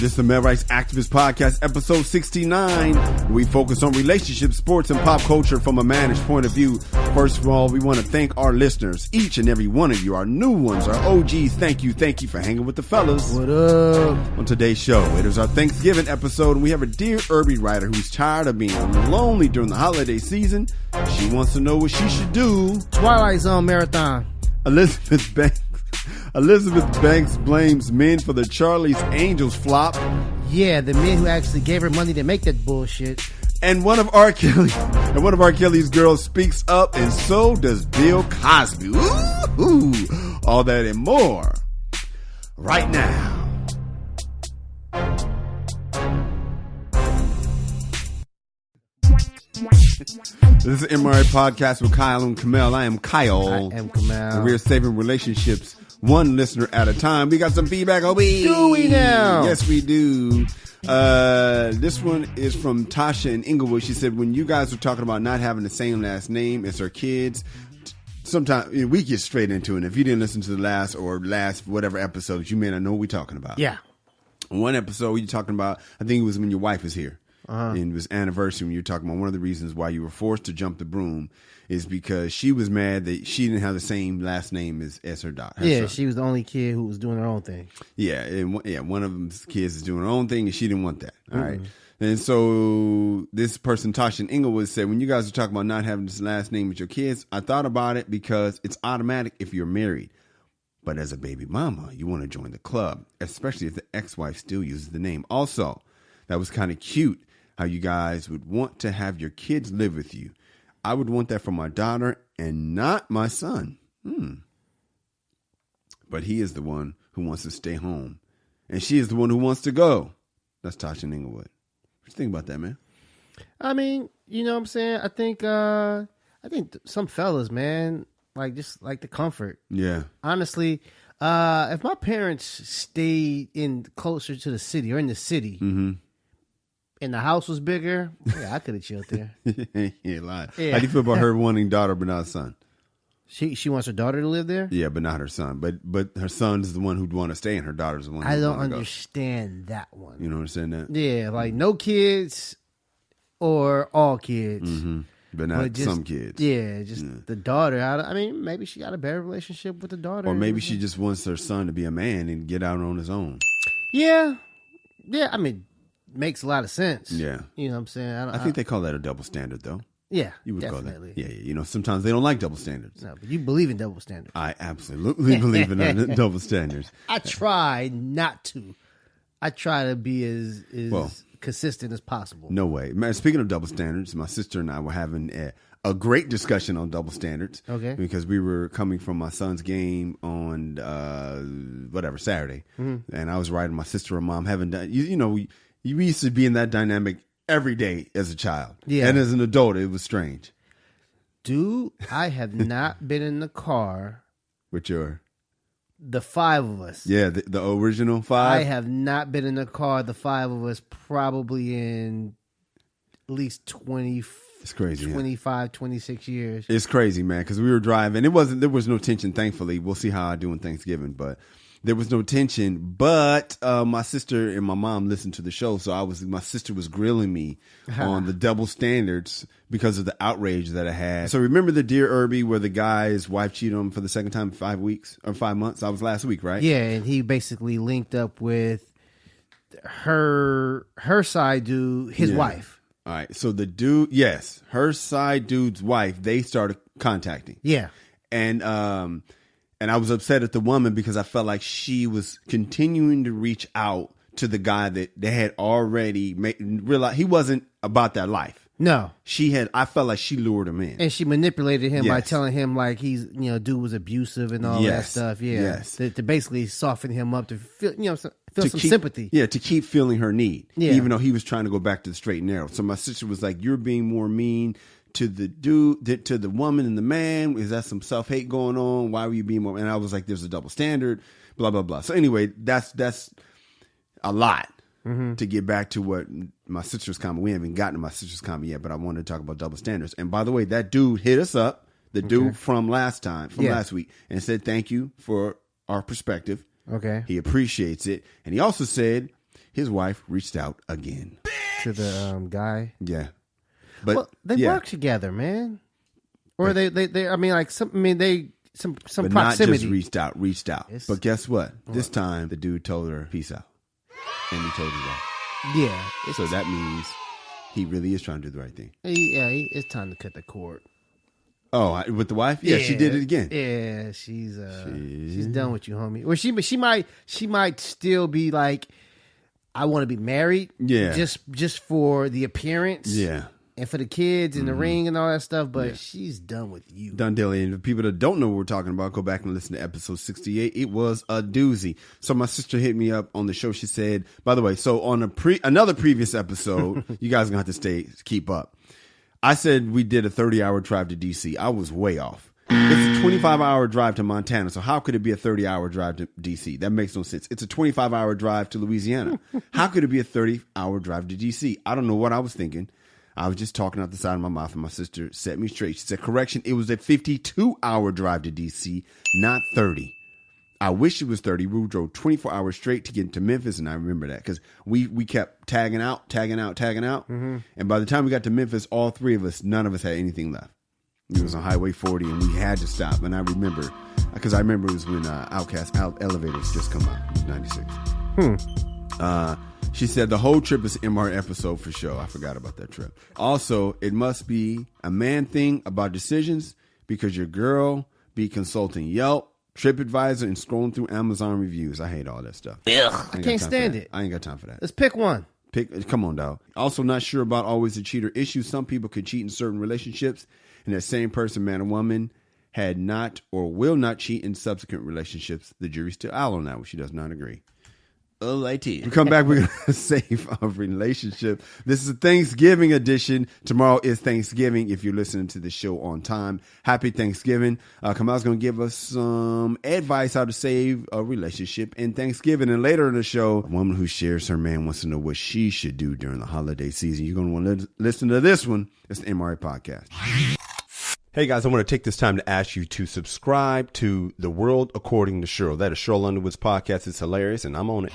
This is the Male Rights Activist Podcast, episode 69. We focus on relationships, sports, and pop culture from a man's point of view. First of all, we want to thank our listeners, each and every one of you, our new ones, our OGs. Thank you for hanging with the fellas. What up? On today's show, it is our Thanksgiving episode, and we have a Dear Irby writer who's tired of being lonely during the holiday season. She wants to know what she should do. Twilight Zone marathon. Elizabeth Banks blames men for the Charlie's Angels flop. Yeah, the men who actually gave her money to make that bullshit. And one of R. Kelly's girls speaks up, and so does Bill Cosby. Ooh, all that and more right now. This is MRA Podcast with Kyle and Kamal. I am Kyle. I am Kamal. And we're saving relationships one listener at a time. We got some feedback. Do we now? Yes, we do. This one is from Tasha in Inglewood. She said, when you guys were talking about not having the same last name as her kids, sometimes we get straight into it. If you didn't listen to the last whatever episodes, you may not know what we're talking about. Yeah. One episode we were talking about, I think it was when your wife was here. And it was anniversary when you were talking about one of the reasons why you were forced to jump the broom is because she was mad that she didn't have the same last name as her daughter. Yeah, son. She was the only kid who was doing her own thing. Yeah, one of them's kids is doing her own thing, and she didn't want that. All right. And so this person, Tasha in Inglewood, said, when you guys are talking about not having this last name with your kids, I thought about it because it's automatic if you're married. But as a baby mama, you want to join the club, especially if the ex-wife still uses the name. Also, that was kind of cute how you guys would want to have your kids live with you. I would want that for my daughter and not my son. But he is the one who wants to stay home. And she is the one who wants to go. That's Tasha in Inglewood. What you think about that, man? I mean, you know what I'm saying? I think some fellas, man, just like the comfort. Yeah. Honestly, if my parents stayed closer to the city or in the city, and the house was bigger, yeah, I could have chilled there. Yeah, lying. Yeah. How do you feel about her wanting daughter but not son? She wants her daughter to live there? Yeah, but not her son. But her son is the one who'd want to stay, and her daughter's the one who'd I don't want to understand go. That one. You don't understand that? Yeah, like no kids or all kids. But not just, some kids. Yeah, the daughter. I mean, maybe she got a better relationship with the daughter. Or maybe she just wants her son to be a man and get out on his own. Yeah, I mean, makes a lot of sense. Yeah. You know what I'm saying? I think they call that a double standard, though. Yeah, you would definitely. Call that. Yeah. You know, sometimes they don't like double standards. No, but you believe in double standards. I absolutely believe in double standards. I try not to. I try to be as consistent as possible. No way. Man, speaking of double standards, my sister and I were having a great discussion on double standards. Okay. Because we were coming from my son's game on Saturday. And I was riding my sister and mom having done, you know, we used to be in that dynamic every day as a child. Yeah. And as an adult, it was strange. Dude, I have not been in the car. With the five of us. Yeah, the original five? I have not been in the car, the five of us, probably in at least 20, it's crazy, 25, 26 years. It's crazy, man, because we were driving. There was no tension, thankfully. We'll see how I do on Thanksgiving, but there was no tension. But my sister and my mom listened to the show, so my sister was grilling me on the double standards because of the outrage that I had. So remember the Dear Irby where the guy's wife cheated on him for the second time in 5 weeks or 5 months? That was last week, right? Yeah, and he basically linked up with her side dude, his wife. All right, so the dude, yes, her side dude's wife, they started contacting. Yeah. And I was upset at the woman because I felt like she was continuing to reach out to the guy that they had already realized he wasn't about that life. No. I felt like she lured him in. And she manipulated him by telling him like he's, dude was abusive and all that stuff. Yeah. Yes. To basically soften him up to feel, feel some sympathy. Yeah, to keep feeling her need. Yeah. Even though he was trying to go back to the straight and narrow. So my sister was like, you're being more mean to the dude, to the woman and the man. Is that some self-hate going on? Why were you being more? And I was like, there's a double standard, blah, blah, blah. So anyway, that's a lot. To get back to what my sister's comment. We haven't gotten to my sister's comment yet, but I wanted to talk about double standards. And by the way, that dude hit us up, the dude from last week, and said thank you for our perspective. Okay. He appreciates it. And he also said his wife reached out again to the guy. Yeah, but they work together, man. Or they I mean, like some but proximity. Not just reached out. But guess what? This time the dude told her peace out, and he told his wife. Yeah. So that means he really is trying to do the right thing. It's time to cut the cord. Oh, with the wife? Yeah, she did it again. Yeah, she's done with you, homie. Or she might still be like, I want to be married. Yeah, just for the appearance. Yeah, and for the kids and the ring and all that stuff. But she's done with you. Done dilly. And for people that don't know what we're talking about, go back and listen to episode 68. It was a doozy. So my sister hit me up on the show. She said, by the way, so on another previous episode, you guys are gonna have to keep up. I said we did a 30-hour drive to D.C. I was way off. It's a 25-hour drive to Montana, so how could it be a 30-hour drive to D.C.? That makes no sense. It's a 25-hour drive to Louisiana. How could it be a 30-hour drive to D.C.? I don't know what I was thinking. I was just talking out the side of my mouth, and my sister set me straight. She said, correction, it was a 52-hour drive to D.C., not 30. I wish it was 30. We drove 24 hours straight to get to Memphis, and I remember that because we kept tagging out. Mm-hmm. And by the time we got to Memphis, all three of us, none of us had anything left. It was on Highway 40, and we had to stop. And I remember, because I remember it was when Outcast Elevators just come out. It was 96. She said the whole trip is an MR episode for sure. I forgot about that trip. Also, it must be a man thing about decisions because your girl be consulting Yelp, TripAdvisor, and scrolling through Amazon reviews. I hate all that stuff. I can't stand it. I ain't got time for that. Let's pick one. Come on, dog. Also, not sure about always a cheater issue. Some people could cheat in certain relationships, and that same person, man or woman, had not or will not cheat in subsequent relationships. The jury's still out on that one. She does not agree. We come back, we're going to save a relationship. This is a Thanksgiving edition. Tomorrow is Thanksgiving if you're listening to the show on time. Happy Thanksgiving. Kamal's going to give us some advice how to save a relationship in Thanksgiving. And later in the show, a woman who shares her man wants to know what she should do during the holiday season. You're going to want to listen to this one. It's the MRA Podcast. Hey guys, I want to take this time to ask you to subscribe to The World According to Cheryl. That is Cheryl Underwood's podcast. It's hilarious, and I'm on it.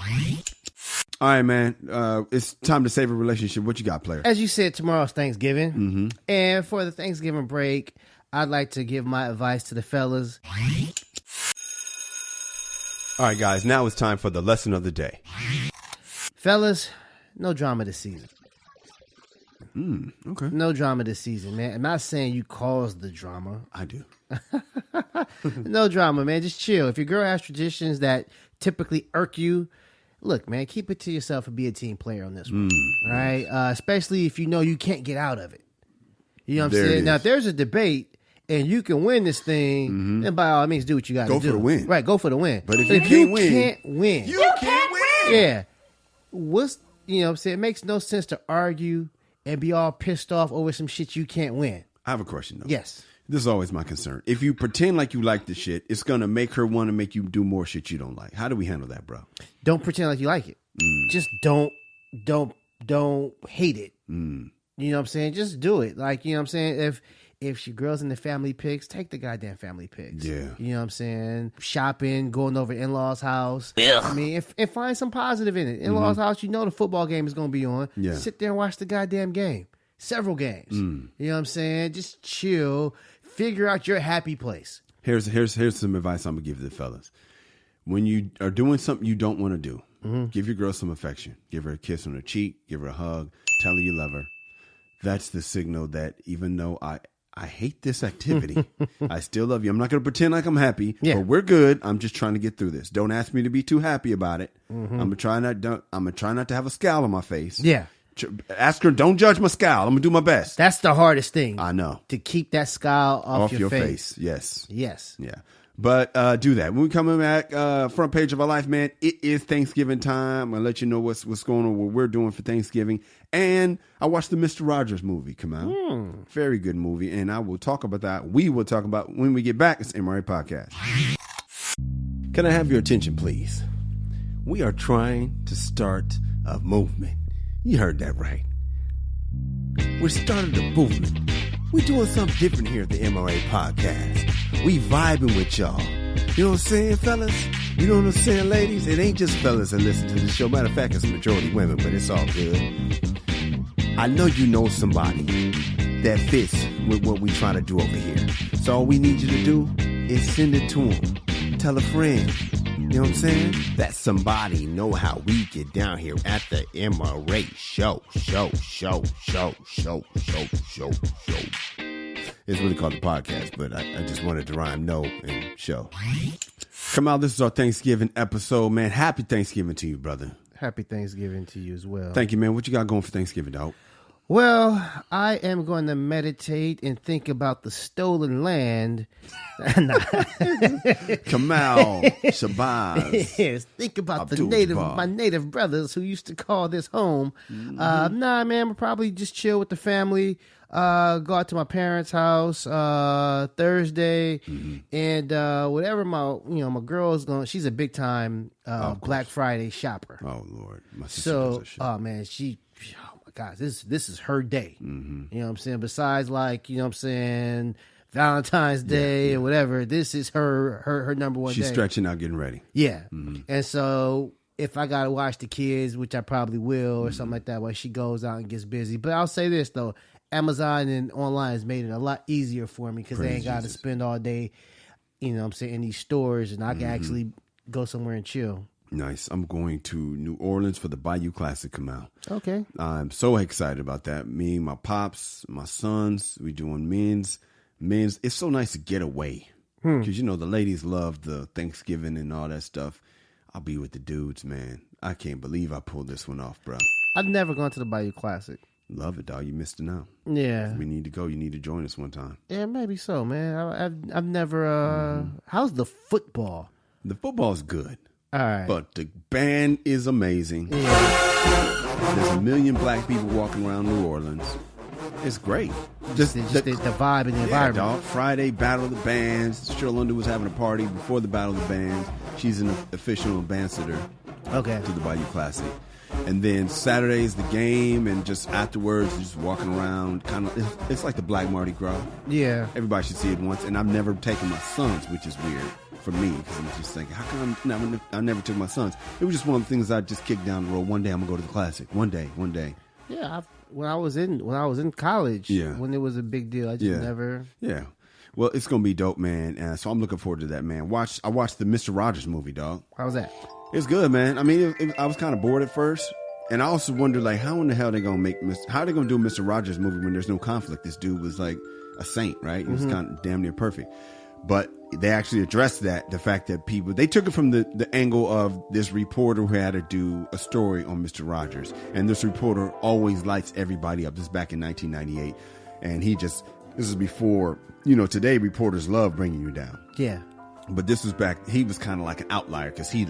All right, man. It's time to save a relationship. What you got, player? As you said, tomorrow's Thanksgiving. Mm-hmm. And for the Thanksgiving break, I'd like to give my advice to the fellas. All right, guys. Now it's time for the lesson of the day. Fellas, no drama this season. Okay. No drama this season, man. I'm not saying you caused the drama. I do. No drama, man. Just chill. If your girl has traditions that typically irk you, look, man, keep it to yourself and be a team player on this one. All right? Especially if you know you can't get out of it. You know what I'm saying? Now, if there's a debate and you can win this thing, then by all means, do what you got to do. Go for the win. Right, go for the win. But if you can't win. You can't win. Yeah. You know what I'm saying? It makes no sense to argue and be all pissed off over some shit you can't win. I have a question, though. Yes. This is always my concern. If you pretend like you like the shit, it's going to make her want to make you do more shit you don't like. How do we handle that, bro? Don't pretend like you like it. Just don't hate it. You know what I'm saying? Just do it. Like, you know what I'm saying? If your girl's in the family pics, take the goddamn family pics. Yeah. You know what I'm saying? Shopping, going over in-laws' house. Yeah. I mean, and find some positive in it. In-laws' house, you know the football game is going to be on. Yeah. Sit there and watch the goddamn game. Several games. You know what I'm saying? Just chill. Figure out your happy place. Here's some advice I'm going to give the fellas. When you are doing something you don't want to do, give your girl some affection. Give her a kiss on her cheek. Give her a hug. Tell her you love her. That's the signal that even though I hate this activity, I still love you. I'm not going to pretend like I'm happy, but we're good. I'm just trying to get through this. Don't ask me to be too happy about it. I'm gonna try not to have a scowl on my face. Yeah. Ask her, don't judge my scowl. I'm gonna do my best. That's the hardest thing. I know. To keep that scowl off your face. Yes. Yes. Yeah. But do that. When we coming back, front page of our life, man, it is Thanksgiving time. I'm going to let you know what's going on, what we're doing for Thanksgiving. And I watched the Mr. Rogers movie come out. Very good movie. And I will talk about that. We will talk about when we get back. It's MRA Podcast. Can I have your attention, please? We are trying to start a movement. You heard that right. We're starting a movement. We're doing something different here at the MRA Podcast. We vibing with y'all. You know what I'm saying, fellas? You know what I'm saying, ladies? It ain't just fellas that listen to the show. Matter of fact, it's a majority women, but it's all good. I know you know somebody that fits with what we try to do over here. So all we need you to do is send it to them. Tell a friend. You know what I'm saying? That somebody know how we get down here at the MRA show. It's really called the podcast, but I just wanted to rhyme no and show. Kamal, this is our Thanksgiving episode, man. Happy Thanksgiving to you, brother. Happy Thanksgiving to you as well. Thank you, man. What you got going for Thanksgiving, dog? Well, I am going to meditate and think about the stolen land. Kamal, Shabazz. Yes, think about my native brothers who used to call this home. Mm-hmm. Nah, man, we'll probably just chill with the family. Go out to my parents' house Thursday, and whatever my girl's going. She's a big time Black Friday shopper. Oh Lord, my sister does that shit. Oh man, oh my God, this is her day. Mm-hmm. You know what I'm saying? Besides, like, you know what I'm saying, Valentine's Day or whatever, this is her number one day. She's stretching out, getting ready. Yeah, and so if I gotta watch the kids, which I probably will, or something like that, while she goes out and gets busy. But I'll say this though. Amazon and online has made it a lot easier for me because they ain't got to spend all day, you know what I'm saying, in these stores, and I can actually go somewhere and chill. Nice. I'm going to New Orleans for the Bayou Classic, Kamal. Okay. I'm so excited about that. Me, my pops, my sons, we doing men's. It's so nice to get away because, you know, the ladies love the Thanksgiving and all that stuff. I'll be with the dudes, man. I can't believe I pulled this one off, bro. I've never gone to the Bayou Classic. Love it, dog. You missed it out. Yeah. We need to go. You need to join us one time. Yeah, maybe so, man. I've never. How's the football? The football's good. All right. But the band is amazing. Yeah. There's a million black people walking around New Orleans. It's great. Just the vibe and the environment. Dog. Friday, Battle of the Bands. Cheryl was having a party before the Battle of the Bands. She's an official ambassador to the Bayou Classic. And then Saturday's the game, and just afterwards, just walking around. Kind of, it's like the Black Mardi Gras. Yeah. Everybody should see it once. And I've never taken my sons, which is weird for me, because I'm just thinking, how come I never took my sons? It was just one of the things I just kicked down the road. One day I'm gonna go to the Classic. One day. Yeah. When I was in college, when it was a big deal, I just never. Yeah. Well, it's gonna be dope, man. So I'm looking forward to that, man. I watched the Mr. Rogers movie, dog. How was that? It's good, man. I mean, I was kind of bored at first, and I also wondered, like, how in the hell are they gonna how are they gonna do a Mr. Rogers movie when there's no conflict? This dude was like a saint, right? He was kind of damn near perfect. But they actually addressed the fact that they took it from the angle of this reporter who had to do a story on Mr. Rogers, and this reporter always lights everybody up. This is back in 1998, and this is before, you know, today reporters love bringing you down. Yeah. But this was back. He was kind of like an outlier because he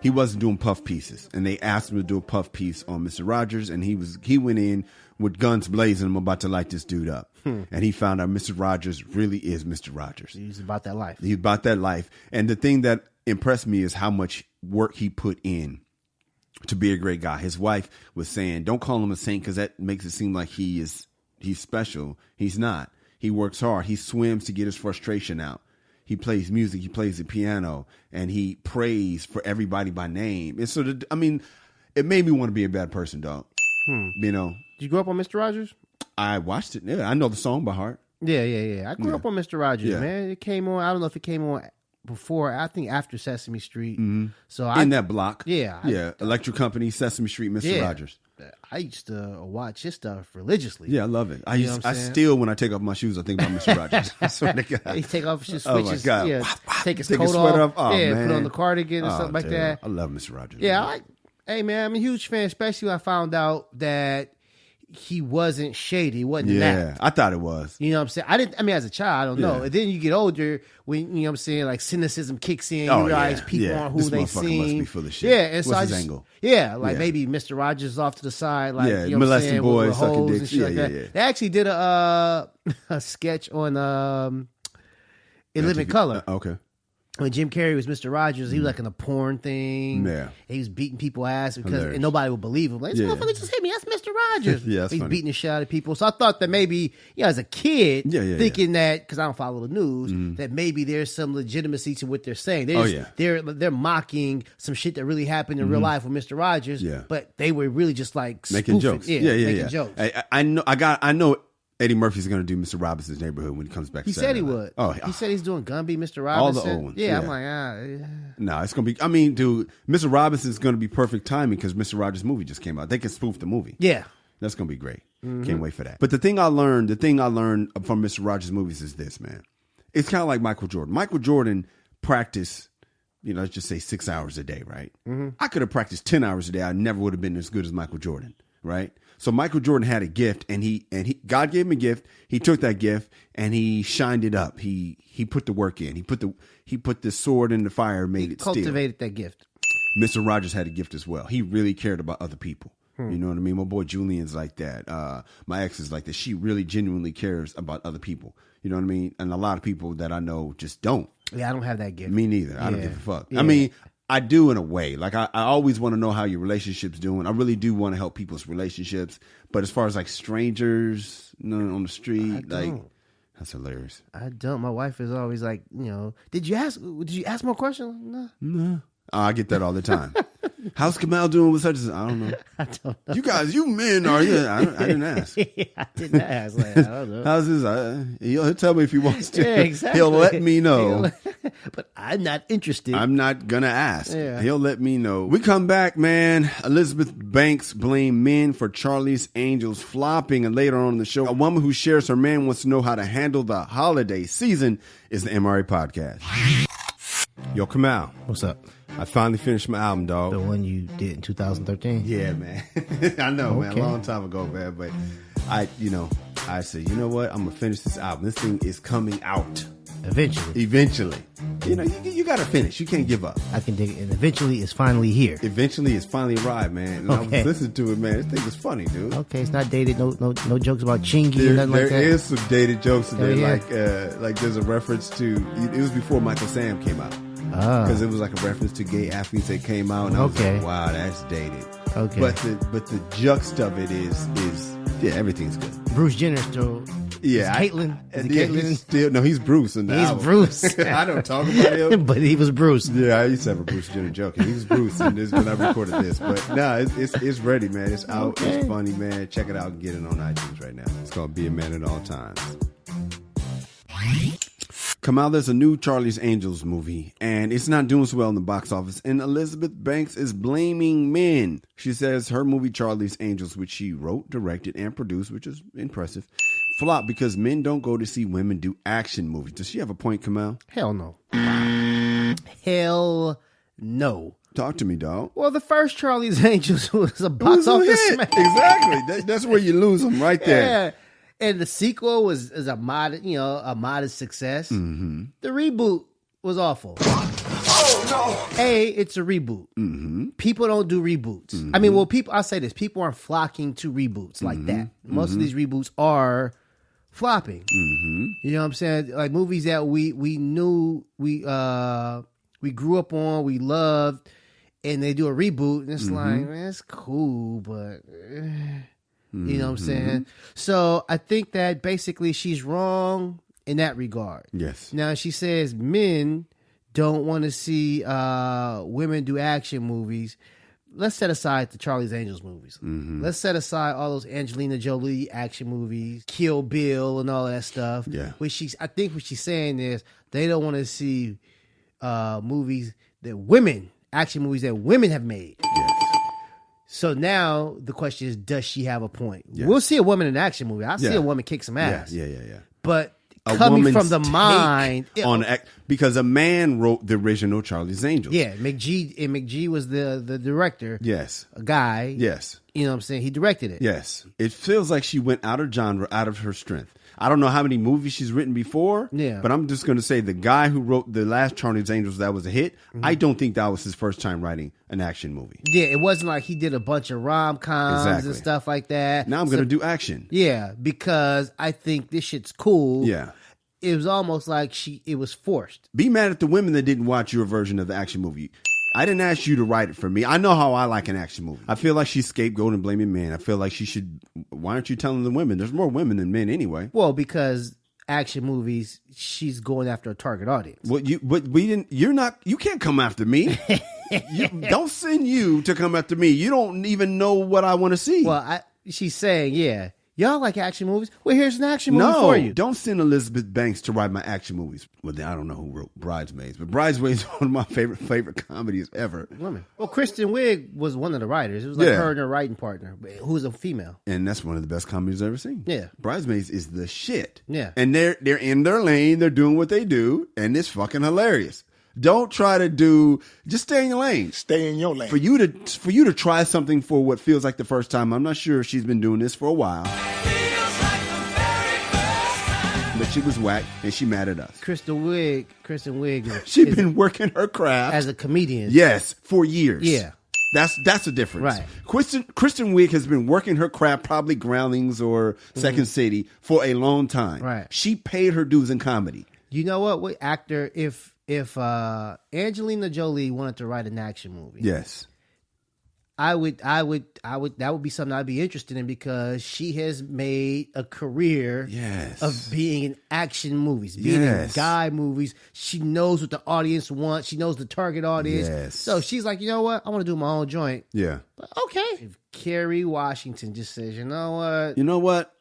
wasn't doing puff pieces, and they asked him to do a puff piece on Mr. Rogers, and he went in with guns blazing. I'm about to light this dude up, and he found out Mr. Rogers really is Mr. Rogers. He's about that life. He's about that life, and the thing that impressed me is how much work he put in to be a great guy. His wife was saying, "Don't call him a saint because that makes it seem like he's special. He's not. He works hard. He swims to get his frustration out. He plays music. He plays the piano, and he prays for everybody by name." And so, it made me want to be a bad person, dog. You know. Did you grow up on Mr. Rogers? I watched it. Yeah, I know the song by heart. Yeah. I grew up on Mr. Rogers, man. It came on. I don't know if it came on before. I think after Sesame Street. So in that block. Yeah. Electric Company, Sesame Street, Mr. Rogers. I used to watch his stuff religiously. Yeah, I love it. I still, when I take off my shoes, I think about Mr. Rogers. I swear to God. He take off his switches. Oh my God. Yeah, take his Take coat his sweater off. off. Oh, Yeah, man. put on the cardigan or something like that. I love Mr. Rogers. Yeah, hey man, I'm a huge fan, especially when I found out that he wasn't shady. He wasn't that. I thought it was. You know what I'm saying? I mean, as a child, I don't know. And then you get older, when, you know what I'm saying, like cynicism kicks in, you realize people aren't who this they motherfucker must seem. be full of shit. Yeah, and What's so his angle? Yeah, like maybe Mr. Rogers off to the side, like, you know what I'm molesting saying, boys, with sucking hoes dicks. and shit like that. Yeah. They actually did a sketch on In Living Color. Okay. when Jim Carrey was Mr. Rogers, he was like in a porn thing. Yeah. He was beating people ass Hilarious. and nobody would believe him. Like, this motherfucker just hit me. That's Mr. Rogers. Yeah, that's He's funny. beating the shit out of people. So I thought that maybe, as a kid, thinking that, because I don't follow the news, that maybe there's some legitimacy to what they're saying. They're mocking some shit that really happened in real life with Mr. Rogers, but they were really just like making jokes. Making jokes. I know Eddie Murphy's going to do Mr. Robinson's Neighborhood when he comes back. He said he would. He said he's doing Gumby, Mr. Robinson. All the old ones. Yeah, I'm like, No, it's going to be, I mean, dude, Mr. Robinson's going to be perfect timing because Mr. Rogers' movie just came out. They can spoof the movie. Yeah. That's going to be great. Can't wait for that. But the thing I learned from Mr. Rogers' movies is this, man. It's kind of like Michael Jordan. Michael Jordan practiced, let's just say 6 hours a day, right? I could have practiced 10 hours a day. I never would have been as good as Michael Jordan, right? So Michael Jordan had a gift, and God gave him a gift. He took that gift and he shined it up. He put the work in. He put the sword in the fire, made it cultivated that gift. Mr. Rogers had a gift as well. He really cared about other people. You know what I mean? My boy Julian's like that. My ex is like that. She really genuinely cares about other people. You know what I mean? And a lot of people that I know just don't. Yeah, I don't have that gift. Me neither. I don't give a fuck. Yeah. I mean, I do in a way. Like I always want to know how your relationship's doing. I really do want to help people's relationships. But as far as like strangers on the street, like that's hilarious. I don't. My wife is always like, did you ask more questions? No. I get that all the time. How's Kamal doing with such as I don't know. I don't know. You guys, you men are you? I didn't ask. I didn't ask. Like, I don't know. How's this? He'll tell me if he wants to. Yeah, exactly. He'll let me know. But I'm not interested. I'm not gonna ask. Yeah. He'll let me know. We come back, man. Elizabeth Banks blamed men for Charlie's Angels flopping, and later on in the show, a woman who shares her man wants to know how to handle the holiday season is the MRA podcast. Yo, Kamal. What's up? I finally finished my album, dog. The one you did in 2013? Yeah, man. I know, man. A long time ago, man. But I said, you know what? I'm going to finish this album. This thing is coming out. Eventually. You got to finish. You can't give up. I can dig it. And eventually it's finally here. Eventually it's finally arrived, man. And I was listening to it, man. This thing was funny, dude. Okay, it's not dated. No jokes about Chingy and nothing like that. There is some dated jokes in there. Like there's a reference to, it was before Michael Sam came out. Because it was like a reference to gay athletes that came out, and I was like, "Wow, that's dated." Okay, but the juxt of it is everything's good. Bruce Jenner still, Caitlyn. He's Bruce. He's Bruce. I don't talk about him, but he was Bruce. Yeah, I used to have a Bruce Jenner joke. He was Bruce, and this when I recorded this. But it's ready, man. It's out. Okay. It's funny, man. Check it out. Get it on iTunes right now. It's called "Be a Man at All Times." Kamal, there's a new Charlie's Angels movie, and it's not doing so well in the box office, and Elizabeth Banks is blaming men. She says her movie Charlie's Angels, which she wrote, directed, and produced, which is impressive, flopped because men don't go to see women do action movies. Does she have a point, Kamal? Hell no. Hell no. Talk to me, dog. Well, the first Charlie's Angels was a box office smash. Exactly. That's where you lose them right there. Yeah. And the sequel was a modest success. Mm-hmm. The reboot was awful. Oh no! It's a reboot. Mm-hmm. People don't do reboots. Mm-hmm. I mean, I'll say this: people aren't flocking to reboots like that. Most of these reboots are flopping. Mm-hmm. You know what I'm saying? Like movies that we knew we grew up on, we loved, and they do a reboot, and it's like, man, it's cool, but. You know what I'm saying? So I think that basically she's wrong in that regard. Yes. Now she says men don't want to see women do action movies. Let's set aside the Charlie's Angels movies. Mm-hmm. Let's set aside all those Angelina Jolie action movies, Kill Bill and all that stuff. Yeah. I think what she's saying is they don't want to see action movies that women have made. Yes. So now the question is, does she have a point? Yes. We'll see a woman in an action movie. I'll see a woman kick some ass. Yeah. But coming from the mind, because a man wrote the original Charlie's Angels. Yeah, McG was the director. Yes, a guy. Yes, you know what I'm saying. He directed it. Yes, it feels like she went out of genre, out of her strength. I don't know how many movies she's written before. Yeah, but I'm just going to say the guy who wrote the last Charlie's Angels that was a hit. Mm-hmm. I don't think that was his first time writing an action movie. Yeah, it wasn't like he did a bunch of rom-coms and stuff like that. Now I'm going to do action. Yeah, because I think this shit's cool. Yeah. it was almost like it was forced. Be mad at the women that didn't watch your version of the action movie. I didn't ask you to write it for me. I know how I like an action movie. I feel like she's scapegoating, blaming men. I feel like she should. Why aren't you telling the women? There's more women than men anyway. Well, because action movies, she's going after a target audience. Well, but we didn't. You're not. You can't come after me. Don't send you to come after me. You don't even know what I want to see. Well, she's saying, yeah, y'all like action movies? Well, here's an action movie for you. Don't send Elizabeth Banks to write my action movies. Well, I don't know who wrote Bridesmaids, but Bridesmaids is one of my favorite comedies ever. Women. Well, Kristen Wiig was one of the writers. It was like her and her writing partner, who's a female. And that's one of the best comedies I've ever seen. Yeah. Bridesmaids is the shit. Yeah. And they're in their lane. They're doing what they do, and it's fucking hilarious. Don't try to just stay in your lane. Stay in your lane. For you to try something for what feels like the first time. I'm not sure if she's been doing this for a while. But she was whack, and she mad at us. Kristen Wiig. She's been working her craft as a comedian. Yes, for years. Yeah. That's a difference. Right. Kristen Wiig has been working her craft, probably Groundlings or Second City, for a long time. Right. She paid her dues in comedy. You know what actor, if Angelina Jolie wanted to write an action movie, yes, I would that would be something I'd be interested in, because she has made a career of being in action movies, being in guy movies. She knows what the audience wants. She knows the target audience. Yes. So she's like, you know what? I want to do my own joint. Yeah. But okay. If Kerry Washington just says, you know what?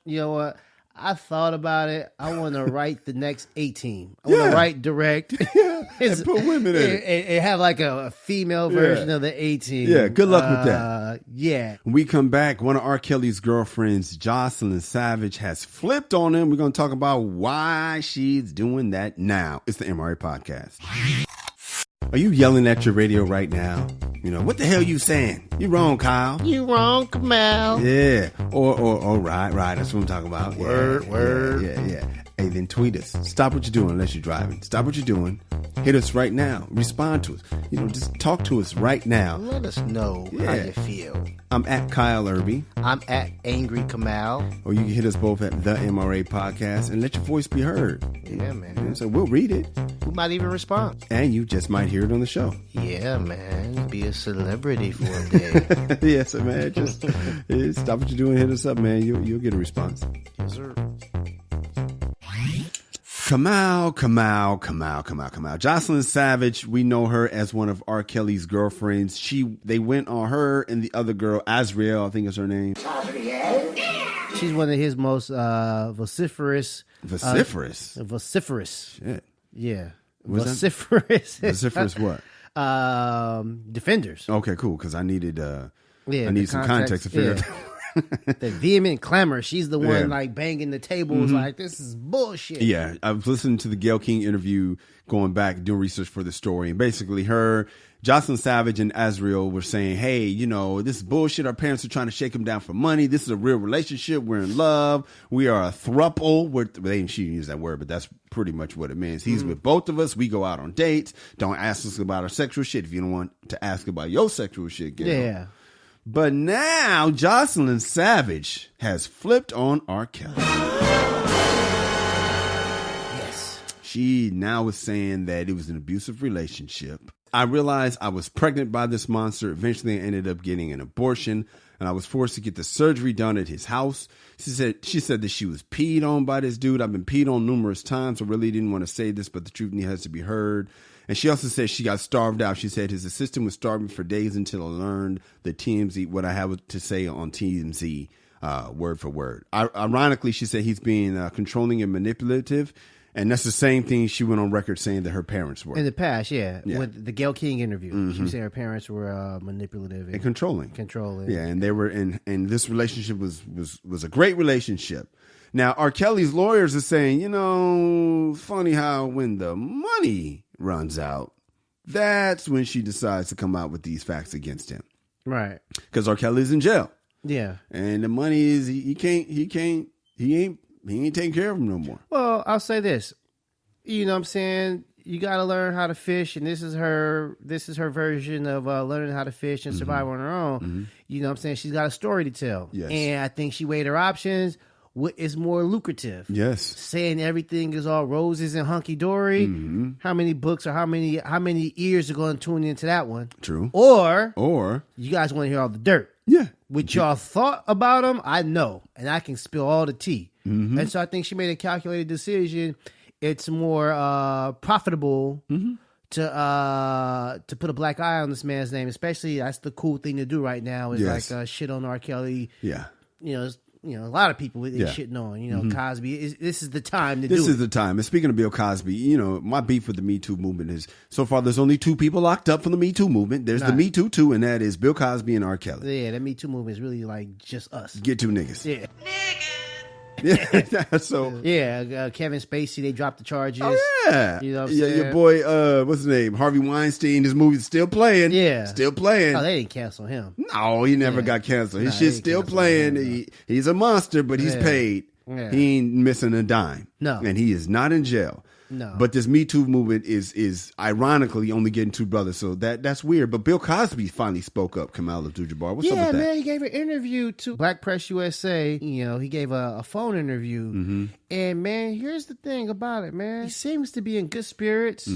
I thought about it. I want to write the next A-Team. I want to write, direct, and put women in it. And have like a female version of the A-Team. Yeah, good luck with that. Yeah. When we come back, one of R. Kelly's girlfriends, Jocelyn Savage, has flipped on him. We're going to talk about why she's doing that now. It's the MRA Podcast. Are you yelling at your radio right now? You know, what the hell you saying? You wrong, Kyle. You wrong, Kamal. Yeah. Or right. That's what I'm talking about. Word. Yeah. Hey, then tweet us. Stop what you're doing unless you're driving. Stop what you're doing. Hit us right now. Respond to us. Just talk to us right now. Let us know how you feel. I'm at Kyle Irby. I'm at Angry Kamal. Or you can hit us both at the MRA Podcast and let your voice be heard. Yeah, man. So we'll read it. We might even respond. And you just might hear it on the show. Yeah, man. Be a celebrity for a day. Yes, man. Just stop what you're doing. Hit us up, man. You'll get a response. Yes, sir. Kamal. Jocelyn Savage, we know her as one of R. Kelly's girlfriends. They went on her and the other girl, Azriel, I think is her name. She's one of his most vociferous. Vociferous? Shit. Yeah. What's vociferous. Vociferous what? Defenders. Okay, cool. Because I needed some context to figure it out. The vehement clamor. She's the one like banging the tables like, this is bullshit. Yeah, I was listening to the Gayle King interview, going back, doing research for the story. And basically Jocelyn Savage and Azriel were saying, hey, this is bullshit. Our parents are trying to shake them down for money. This is a real relationship. We're in love. We are a throuple. She didn't use that word, but that's pretty much what it means. He's with both of us. We go out on dates. Don't ask us about our sexual shit if you don't want to ask about your sexual shit, Gayle. Yeah. But now Jocelyn Savage has flipped on R. Kelly. Yes. She now is saying that it was an abusive relationship. I realized I was pregnant by this monster. Eventually I ended up getting an abortion, and I was forced to get the surgery done at his house. She said that she was peed on by this dude. I've been peed on numerous times. I really didn't want to say this, but the truth has to be heard. And she also said she got starved out. She said his assistant was starving for days until I learned the TMZ, what I have to say on TMZ, word for word. Ironically, she said he's being controlling and manipulative. And that's the same thing she went on record saying that her parents were. In the past, yeah. With the Gayle King interview, she was saying her parents were manipulative and controlling. Yeah, and they were and this relationship was a great relationship. Now, R. Kelly's lawyers are saying, funny how when the money runs out, that's when she decides to come out with these facts against him. Right. Because R. Kelly's in jail. Yeah. And the money is he ain't taking care of him no more. Well, I'll say this. You know what I'm saying? You got to learn how to fish, and this is her version of learning how to fish and survive on her own. You know what I'm saying? She's got a story to tell. Yes. And I think she weighed her options. what is more lucrative? Yes. Saying everything is all roses and hunky dory. Mm-hmm. How many books or how many ears are going to tune into that one? True. Or you guys want to hear all the dirt? Yeah. What y'all thought about him, I know, and I can spill all the tea. Mm-hmm. And so I think she made a calculated decision. It's more profitable to put a black eye on this man's name, especially that's the cool thing to do right now is like shit on R. Kelly. Yeah. A lot of people they shitting on, Cosby. This is the time to do it. This is the time. And speaking of Bill Cosby, my beef with the Me Too movement is so far there's only 2 people locked up from the Me Too movement. There's the Me Too 2, and that is Bill Cosby and R. Kelly. Yeah, the Me Too movement is really like just us. Get 2 niggas. Yeah. Yeah, so Kevin Spacey, they dropped the charges. Oh yeah, you know what I'm saying? Your boy, what's his name? Harvey Weinstein. His movie's still playing. Yeah, still playing. Oh, they didn't cancel him. No, he never got canceled. His shit's still playing. He's a monster, but he's paid. Yeah. He ain't missing a dime. No, and he is not in jail. No, but this Me Too movement is ironically only getting 2 brothers, so that's weird. But Bill Cosby finally spoke up. Kamal Abdul-Jabbar, what's up with that? Yeah, man, he gave an interview to Black Press USA. He gave a phone interview, and man, here's the thing about it, man. He seems to be in good spirits.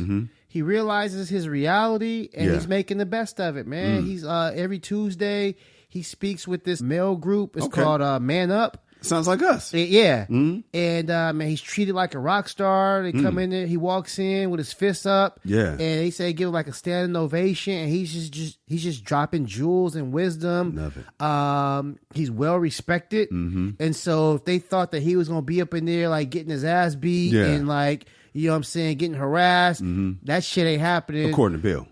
He realizes his reality, and he's making the best of it, man. He's every Tuesday he speaks with this male group. It's called Man Up. Sounds like us. Yeah. And man, he's treated like a rock star. They come in there, he walks in with his fists up. Yeah. And they say give him like a standing ovation, and he's just dropping jewels and wisdom. Love it. He's well respected. And so if they thought that he was gonna be up in there like getting his ass beat and like, you know what I'm saying, getting harassed, that shit ain't happening. According to Bill.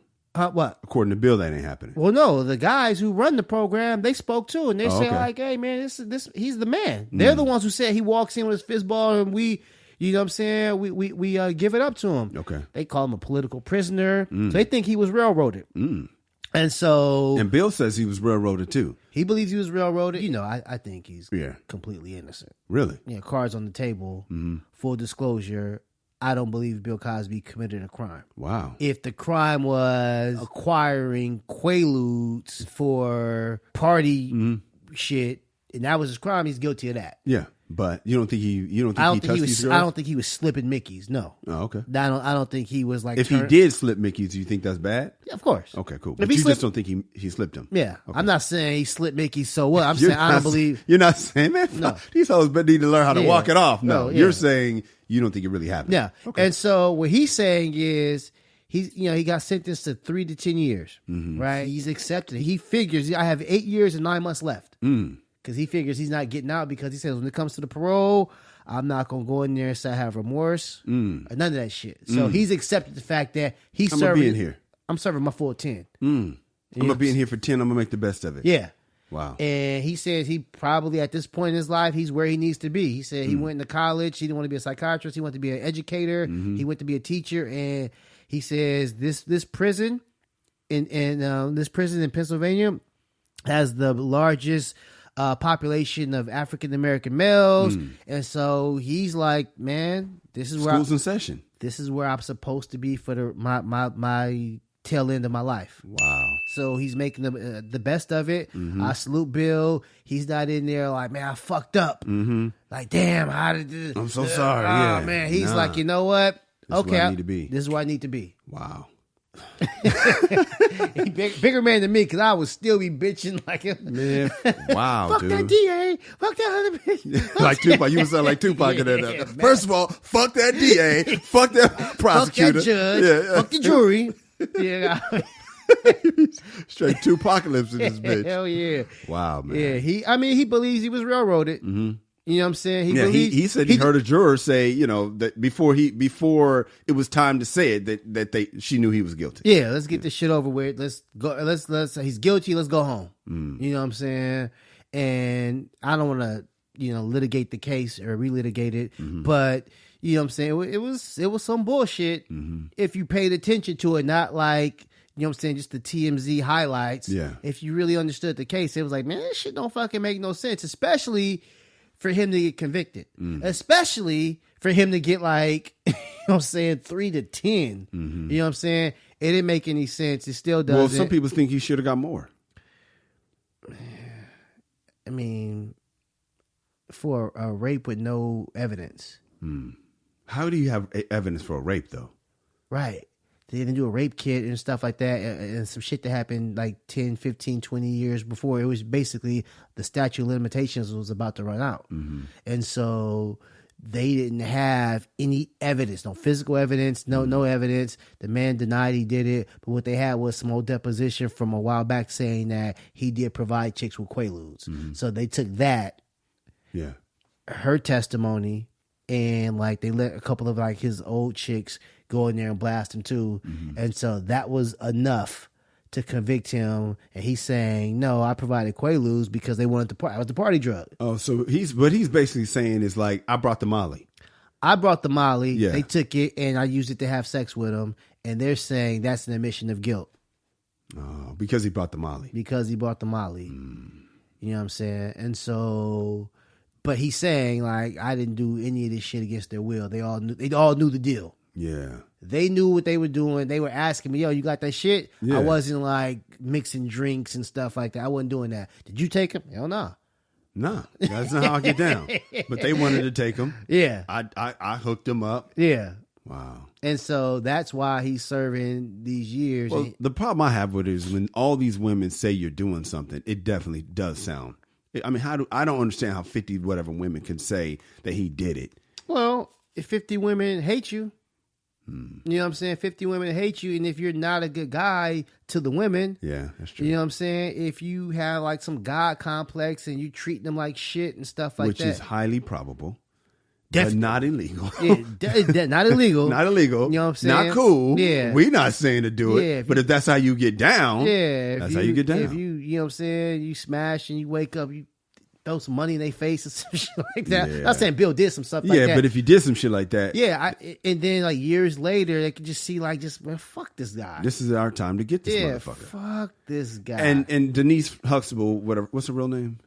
What? According to Bill, that ain't happening. Well, no, the guys who run the program, they spoke too, and they say like, "Hey, man, this he's the man." They're the ones who said he walks in with his fist ball, and we, you know what I'm saying, we give it up to him. Okay. They call him a political prisoner, so they think he was railroaded. And so, and Bill says he was railroaded too. He believes he was railroaded. I think he's completely innocent. Really? Yeah. Cards on the table. Full disclosure. I don't believe Bill Cosby committed a crime. Wow. If the crime was acquiring Quaaludes for party shit, and that was his crime, he's guilty of that. Yeah. But you don't think he touched these girls? I don't think he was slipping Mickeys. No. Oh, okay. I don't think he was like. If he did slip Mickeys, do you think that's bad? Yeah, of course. Okay, cool. But you just don't think he slipped them. Yeah. Okay. I'm not saying he slipped Mickeys. So what? I'm saying I don't believe. You're not saying, man. No. These hoes need to learn how to walk it off. No. You're saying you don't think it really happened. Yeah. Okay. And so what he's saying is he got sentenced to 3 to 10 years. Right. He's accepted it. He figures I have 8 years and 9 months left. Because he figures he's not getting out because he says when it comes to the parole, I'm not going to go in there and say I have remorse or none of that shit. So he's accepted the fact that he's serving. I'm going to be in here. I'm serving my full 10. I'm going to be in here for 10. I'm going to make the best of it. Yeah. Wow. And he says he probably at this point in his life, he's where he needs to be. He said he went into college. He didn't want to be a psychiatrist. He wanted to be an educator. He went to be a teacher. And he says this prison in Pennsylvania has the largest population of African American males, and so he's like, man, this is where school's in session. This is where I'm supposed to be for my tail end of my life. Wow. So he's making the best of it. I salute Bill. He's not in there like, man, I fucked up. Like, damn, how did this? I'm so sorry. Oh man, he's like, you know what? This is where I need to be. This is where I need to be. Wow. He bigger man than me because I would still be bitching like him. Man, wow, fuck dude. That DA. Fuck that other bitch. Like Tupac. You would sound like Tupac in that. First of all, fuck that DA. Fuck that prosecutor. Fuck that judge. Fuck the jury. Yeah. Straight Tupacalypse in this bitch. Hell yeah. Wow, man. Yeah, he believes he was railroaded. You know what I'm saying? He said he heard a juror say, that before it was time to say it, that she knew he was guilty. Yeah, let's get this shit over with. Let's go. Let's he's guilty. Let's go home. You know what I'm saying? And I don't want to, litigate the case or relitigate it, but you know what I'm saying? It was some bullshit if you paid attention to it, not like, you know what I'm saying, just the TMZ highlights. Yeah. If you really understood the case, it was like, man, this shit don't fucking make no sense, especially for him to get convicted, especially for him to get like, you know what I'm saying, 3 to 10. You know what I'm saying? It didn't make any sense. It still doesn't. Well, some people think he should have got more. I mean, for a rape with no evidence. How do you have evidence for a rape, though? Right. They didn't do a rape kit and stuff like that, and some shit that happened like 10, 15, 20 years before. It was basically the statute of limitations was about to run out. And so they didn't have any evidence, no physical evidence, no evidence. The man denied he did it, but what they had was some old deposition from a while back saying that he did provide chicks with Quaaludes. So they took that, her testimony, and like they let a couple of like his old chicks go in there and blast him too. And so that was enough to convict him. And he's saying, no, I provided Quaaludes because they wanted to party. I was the party drug. Oh, so he's basically saying is like, I brought the Molly. I brought the Molly. Yeah. They took it and I used it to have sex with him. And they're saying that's an admission of guilt. Oh, because he brought the Molly. Because he brought the Molly. You know what I'm saying? And so, but he's saying like, I didn't do any of this shit against their will. They all knew the deal. Yeah. They knew what they were doing. They were asking me, yo, you got that shit? Yeah. I wasn't like mixing drinks and stuff like that. I wasn't doing that. Did you take him? Hell no. Nah, that's not how I get down. But they wanted to take him. Yeah. I hooked him up. Yeah. Wow. And so that's why he's serving these years. Well, the problem I have with it is when all these women say you're doing something, it definitely does sound. I mean, I don't understand how 50 whatever women can say that he did it. Well, if 50 women hate you, you know what I'm saying? 50 women hate you, and if you're not a good guy to the women, yeah, that's true. You know what I'm saying? If you have like some God complex and you treat them like shit and stuff like which that, is highly probable, definitely. but not illegal. Yeah, not illegal. Not illegal. You know what I'm saying? Not cool. Yeah, we're not saying to do it. But if that's how you get down, that's how you get down. If you know what I'm saying, you smash and you wake up, you throw some money in their face or some shit like that. Yeah. I'm not saying Bill did some stuff like that. Yeah, but if you did some shit like that. Yeah, and then like years later, they could just see like, man, fuck this guy. This is our time to get this motherfucker. Fuck this guy. And Denise Huxtable, whatever, what's her real name?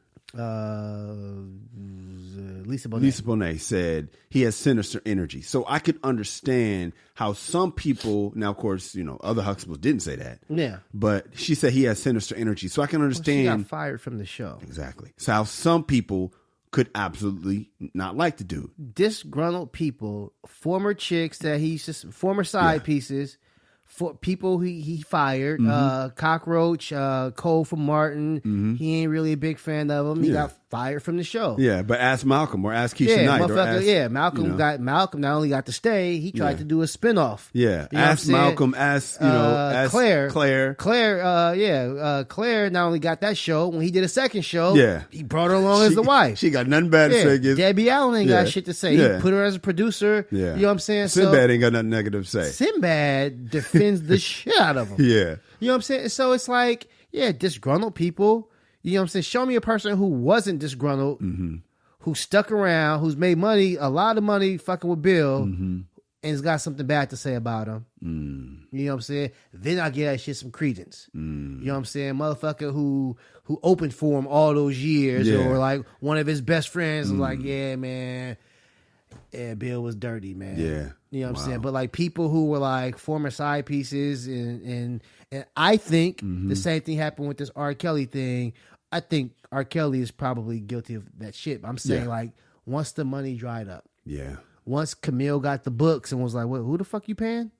Lisa Bonet. Lisa Bonet said he has sinister energy. So I could understand how some people, now of course, you know, other Huxtables didn't say that. Yeah. But she said he has sinister energy. So I can understand. Well, she got fired from the show. Exactly. So how some people could absolutely not like the dude. Disgruntled people, former chicks that he's just, former side pieces, for people he fired, Cockroach, Cole from Martin, he ain't really a big fan of him. He got fired from the show. Yeah, but ask Malcolm or ask Keisha Knight. Or ask, Malcolm Malcolm not only got to stay, he tried to do a spinoff. Yeah, you know ask Malcolm, ask Claire. Claire not only got that show, when he did a second show, he brought her along as the wife. She got nothing bad to say against Debbie Allen ain't got shit to say. He put her as a producer. Yeah. You know what I'm saying? Sinbad ain't got nothing negative to say. Sinbad defends the shit out of him. Yeah. You know what I'm saying? So it's like, disgruntled people. You know what I'm saying? Show me a person who wasn't disgruntled, who stuck around, who's made money, a lot of money fucking with Bill, and has got something bad to say about him. You know what I'm saying? Then I give that shit some credence. You know what I'm saying? Motherfucker who opened for him all those years, or like one of his best friends was like, yeah, man, Bill was dirty, man. Yeah. You know what I'm saying? But like people who were like former side pieces, and I think the same thing happened with this R. Kelly thing. I think R. Kelly is probably guilty of that shit. But I'm saying like once the money dried up. Yeah. Once Camille got the books and was like, "Wait, who the fuck you paying?"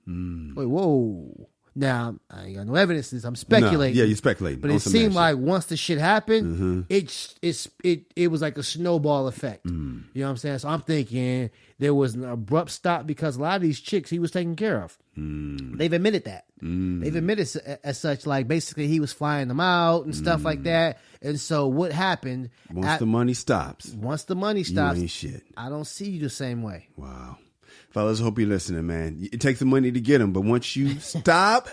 Wait, whoa. Now I ain't got no evidence. I'm speculating. No, you're speculating. But it seemed like once the shit happened, it was like a snowball effect. You know what I'm saying? So I'm thinking there was an abrupt stop because a lot of these chicks he was taking care of. They've admitted that. They've admitted as such, like basically he was flying them out and stuff like that. And so what happened? Once the money stops, you ain't shit. I don't see you the same way. Wow. Fellas, hope you're listening, man. It takes the money to get them, but once you stop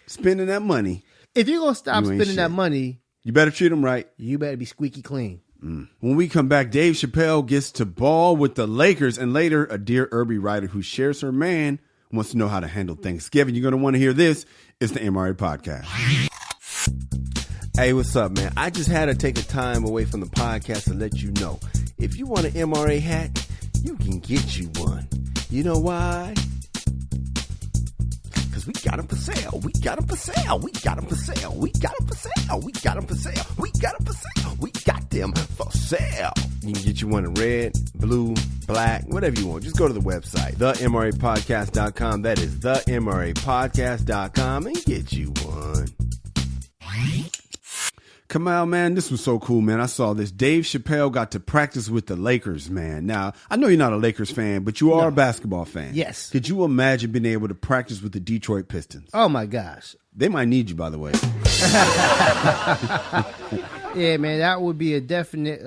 spending that money, if you're gonna stop spending that money, you better treat them right. You better be squeaky clean. When we come back, Dave Chappelle gets to ball with the Lakers, and later, a Dear Irby writer who shares her man wants to know how to handle Thanksgiving. You're gonna want to hear this. It's the MRA Podcast. Hey, what's up, man? I just had to take a time away from the podcast to let you know. If you want an MRA hat, you can get you one. You know why? Because we got them for sale. We got them for sale. We got them for sale. We got them for sale. We got them for sale. We got them for sale. We got them for sale. You can get you one in red, blue, black, whatever you want. Just go to the website, themrapodcast.com. That is themrapodcast.com, and get you one. Kamal, man, this was so cool, man. I saw this. Dave Chappelle got to practice with the Lakers, man. Now, I know you're not a Lakers fan, but you are a basketball fan. Yes. Could you imagine being able to practice with the Detroit Pistons? Oh, my gosh. They might need you, by the way. Yeah, man, that would be a definite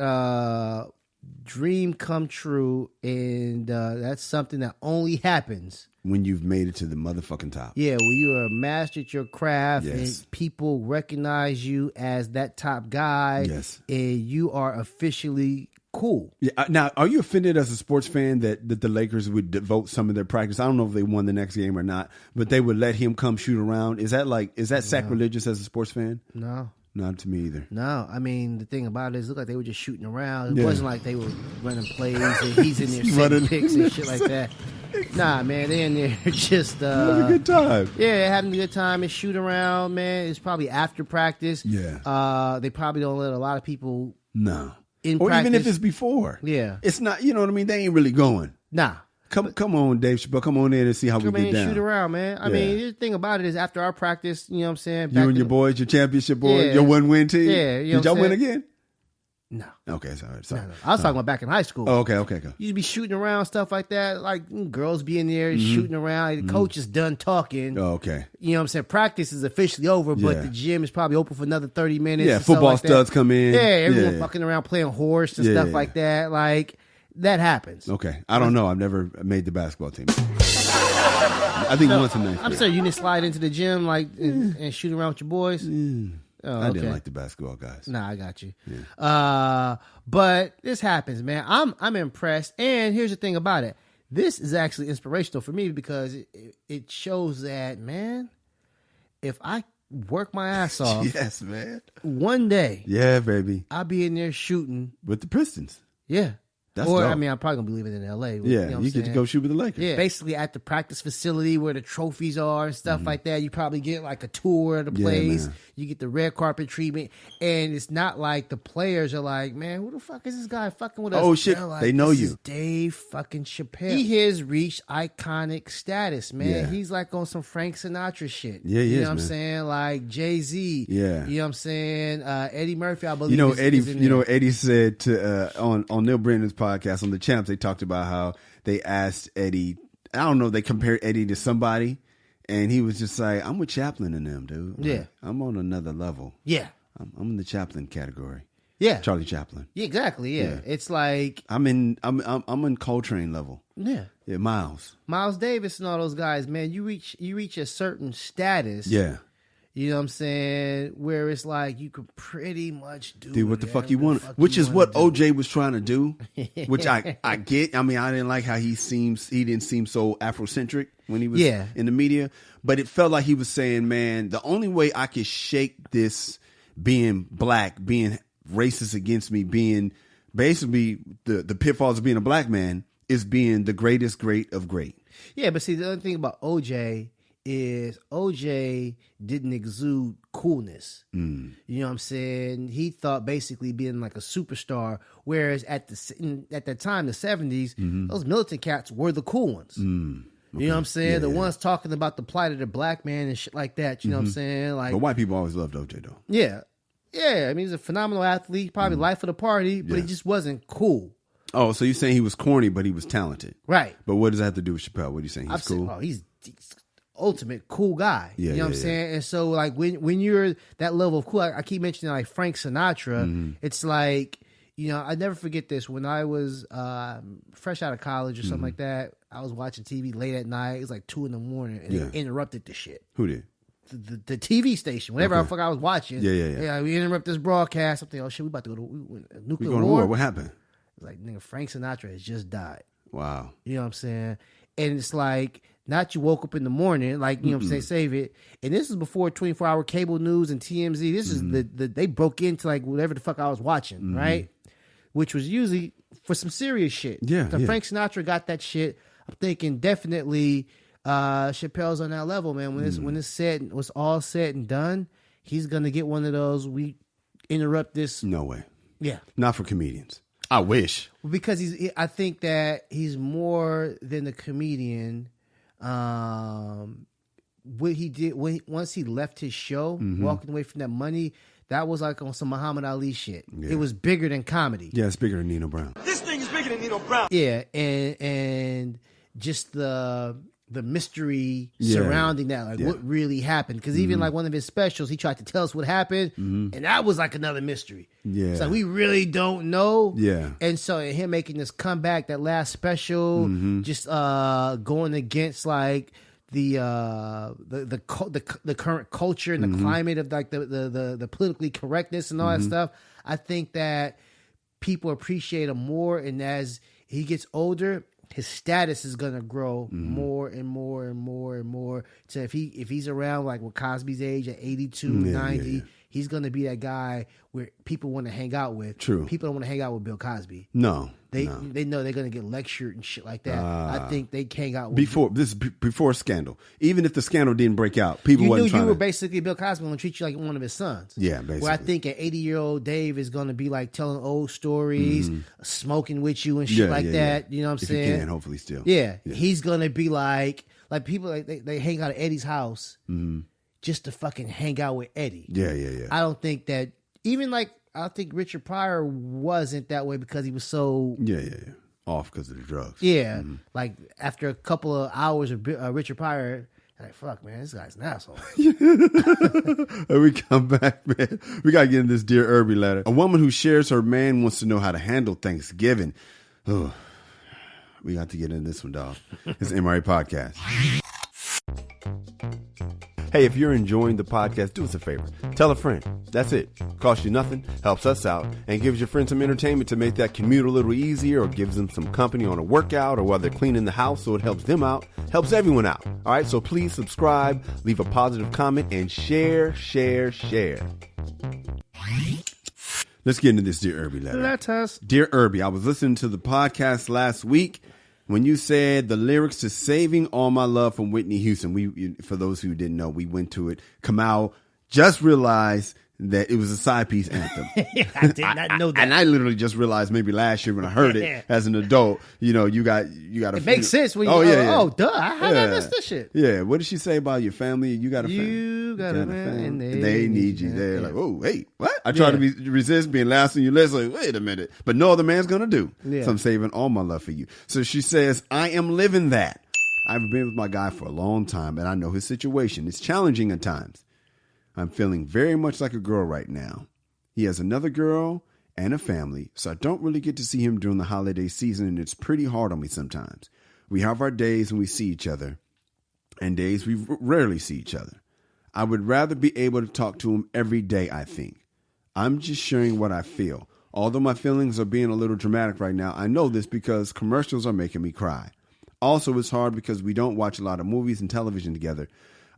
dream come true, and that's something that only happens when you've made it to the motherfucking top. Yeah, when you are a master at your craft, Yes. and people recognize you as that top guy, Yes. and you are officially cool. Yeah. Now, are you offended as a sports fan that the Lakers would devote some of their practice? I don't know if they won the next game or not, but they would let him come shoot around. Is that sacrilegious as a sports fan? No. Not to me either. No, I mean, the thing about it is, it looked like they were just shooting around. It Yeah. wasn't like they were running plays and he's in there setting picks and shit like that. Nah, man, they in there just Having a good time. Yeah, having a good time and shoot around, man. It's probably after practice. Yeah. They probably don't let a lot of people No. in Or practice. even if it's before. Yeah. It's not, you know what I mean? They ain't really going. Nah. Come on, Dave Chappelle. Come on in and see how we Come in get and down. shoot around, man. I Yeah. mean, the thing about it is after our practice, you know what I'm saying? You and your boys, your championship boys, Yeah. your one-win team. Yeah, you know Did y'all what I'm win saying? again? No. Okay, sorry. No. I was talking about back in high school. Oh, okay. You'd be shooting around, stuff like that. Like girls be in there Mm-hmm. shooting around. The coach is done talking. Oh, okay. You know what I'm saying? Practice is officially over, but Yeah. the gym is probably open for another 30 minutes. Yeah, and stuff football like that. studs come in. Yeah, everyone Yeah. fucking around playing horse and Yeah, stuff yeah, like that. Like, that happens. Okay. I don't know. I've never made the basketball team. I think once in ninth I'm grade. saying you didn't slide into the gym like and shoot around with your boys. Oh, I didn't okay. like the basketball guys. Nah, I got you. But this happens, man. I'm impressed. And here's the thing about it. This is actually inspirational for me because it shows that, man, if I work my ass off, Yes, man. one day Yeah, baby. I'll be in there shooting. With the Pistons. Yeah. That's or, dope. I mean, I'm probably going to be living in L.A. Yeah, you know what I'm you get to saying? go shoot with the Lakers. Yeah, basically at the practice facility where the trophies are and stuff like that. You probably get like a tour of the Mm-hmm. Yeah, place. man. You get the red carpet treatment, and it's not like the players are like, "Man, who the fuck is this guy fucking with us?" Oh, shit, They're like, they know "This you." is Dave fucking Chappelle. He has reached iconic status, man. Yeah. He's like on some Frank Sinatra shit. Yeah, he you is, know what I'm man. saying? Like Jay-Z. Yeah. You know what I'm saying? Eddie Murphy, I believe. You know, is Eddie. in You know, there. Eddie said to on Neil Brennan's podcast on the Champs. They talked about how they asked Eddie. I don't know. They compared Eddie to somebody, and he was just like, "I'm with Chaplin and them, dude. Like, Yeah. I'm on another level. Yeah. I'm in the Chaplin category. Yeah. Charlie Chaplin. Yeah, exactly. Yeah. Yeah. It's like, I'm in Coltrane level. yeah. Yeah, Miles. Miles Davis and all those guys, man, you reach a certain status. Yeah, You know what I'm saying? Where it's like you could pretty much do what the fuck you whatever want, the fuck which you is wanna what do. OJ was trying to do, which I get. I mean, I didn't like how he didn't seem so Afrocentric when he was Yeah. in the media, but it felt like he was saying, man, the only way I could shake this being black, being racist against me, being basically the pitfalls of being a black man is being the greatest great of great. Yeah, but see, the other thing about OJ is OJ didn't exude coolness. You know what I'm saying? He thought basically being like a superstar, whereas at that time, the 70s, those militant cats were the cool ones. You know what I'm saying? Yeah, the yeah. ones talking about the plight of the black man and shit like that. You know what I'm saying? Like, But white people always loved OJ though. yeah. Yeah, I mean, he's a phenomenal athlete, probably life of the party, but he Yeah. just wasn't cool. Oh, so you're saying he was corny, but he was talented. Right. But what does that have to do with Chappelle? What are you saying? He's I've seen, cool? oh, he's ultimate cool guy. Yeah, you know what I'm yeah, saying? And so, like, when you're that level of cool, I keep mentioning like Frank Sinatra. Mm-hmm. It's like, you know, I never forget this. When I was fresh out of college or Mm-hmm. something like that, I was watching TV late at night. It was like 2 a.m, and Yeah. it interrupted the shit. Who did? The TV station, whatever Okay. the fuck I was watching. Yeah. We interrupt this broadcast. I'm thinking, oh shit, we about to go to We nuclear going to war. war. What happened? Like, nigga, Frank Sinatra has just died. Wow. You know what I'm saying? And it's like, not you woke up in the morning, like, you know what I'm saying, save it. And this is before 24-hour cable news and TMZ. This is they broke into like whatever the fuck I was watching, right? Which was usually for some serious shit. Yeah, So yeah. Frank Sinatra got that shit. I'm thinking definitely Chappelle's on that level, man. When it's all said and done, he's gonna get one of those. We interrupt this. No way. Yeah. Not for comedians. I wish. Because I think that he's more than a comedian. What he did once he left his show, walking away from that money, that was like on some Muhammad Ali shit. Yeah. It was bigger than comedy. Yeah, it's bigger than Nino Brown. This thing is bigger than Nino Brown. Yeah, and just the mystery surrounding that, like what really happened. Because even like one of his specials, he tried to tell us what happened, and that was like another mystery. Yeah, so we really don't know. Yeah, and so him making this comeback, that last special, just going against like the current culture and the climate of like the politically correctness and all that stuff. I think that people appreciate him more, and as he gets older, his status is gonna grow more and more and more and more. So if he's around like with Cosby's age at 82, 90, he's gonna be that guy where people want to hang out with. True. People don't want to hang out with Bill Cosby. No. They know they're gonna get lectured and shit like that. I think they hang out with before scandal. Even if the scandal didn't break out, people you wasn't knew trying you were to. basically Bill Cosby gonna treat you like one of his sons. Yeah, basically. Where I think an 80-year-old Dave is gonna be like telling old stories, smoking with you and shit that. Yeah. You know what I'm if saying? You can, hopefully still. Yeah, he's gonna be like people like they hang out at Eddie's house just to fucking hang out with Eddie. Yeah. I don't think that even like I think Richard Pryor wasn't that way because he was so off because of the drugs. Yeah, like after a couple of hours of Richard Pryor, like fuck man, this guy's an asshole. And we come back, man. We gotta get in this Dear Irby letter. A woman who shares her man wants to know how to handle Thanksgiving. Oh, we got to get in this one, dog. It's MRA Podcast. Hey, if you're enjoying the podcast, do us a favor. Tell a friend. That's it. Costs you nothing, helps us out, and gives your friends some entertainment to make that commute a little easier, or gives them some company on a workout or while they're cleaning the house, so it helps them out, helps everyone out. All right, so please subscribe, leave a positive comment, and share. Let's get into this Dear Irby letter. Let us. Dear Irby, I was listening to the podcast last week when you said the lyrics to Saving All My Love from Whitney Houston. For those who didn't know, we went to it. Kamal just realized that it was a side piece anthem. I did not know that. And I literally just realized maybe last year when I heard it as an adult, you got a It makes sense when you oh duh, how did I miss this shit? Yeah, what did she say about your family? You got a family. You got a man and they need you. They're like, oh, hey, what? I try to resist being last on your list. Like, wait a minute. But no other man's going to do. Yeah. So I'm saving all my love for you. So she says, I am living that. I've been with my guy for a long time, and I know his situation. It's challenging at times. I'm feeling very much like a girl right now. He has another girl and a family, so I don't really get to see him during the holiday season, and it's pretty hard on me sometimes. We have our days when we see each other, and days we rarely see each other. I would rather be able to talk to him every day, I think. I'm just sharing what I feel. Although my feelings are being a little dramatic right now, I know this because commercials are making me cry. Also, it's hard because we don't watch a lot of movies and television together.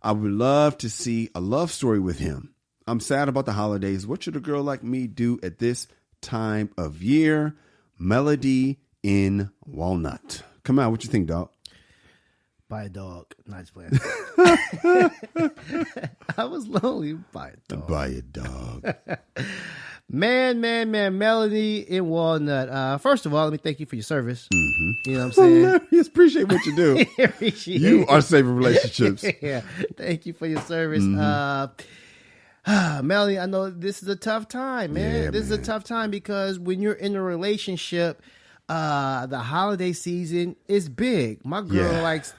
I would love to see a love story with him. I'm sad about the holidays. What should a girl like me do at this time of year? Melody in Walnut. Come on, what you think, dog? Buy a dog. Nice plan. I was lonely. Buy a dog. Buy a dog. Man, Melody in Walnut. First of all, let me thank you for your service. Mm-hmm. You know what I'm saying? Hilarious. Appreciate what you do. You are saving relationships. Yeah. Thank you for your service. Melody, I know this is a tough time, man. Yeah, this is a tough time because when you're in a relationship, the holiday season is big. My girl likes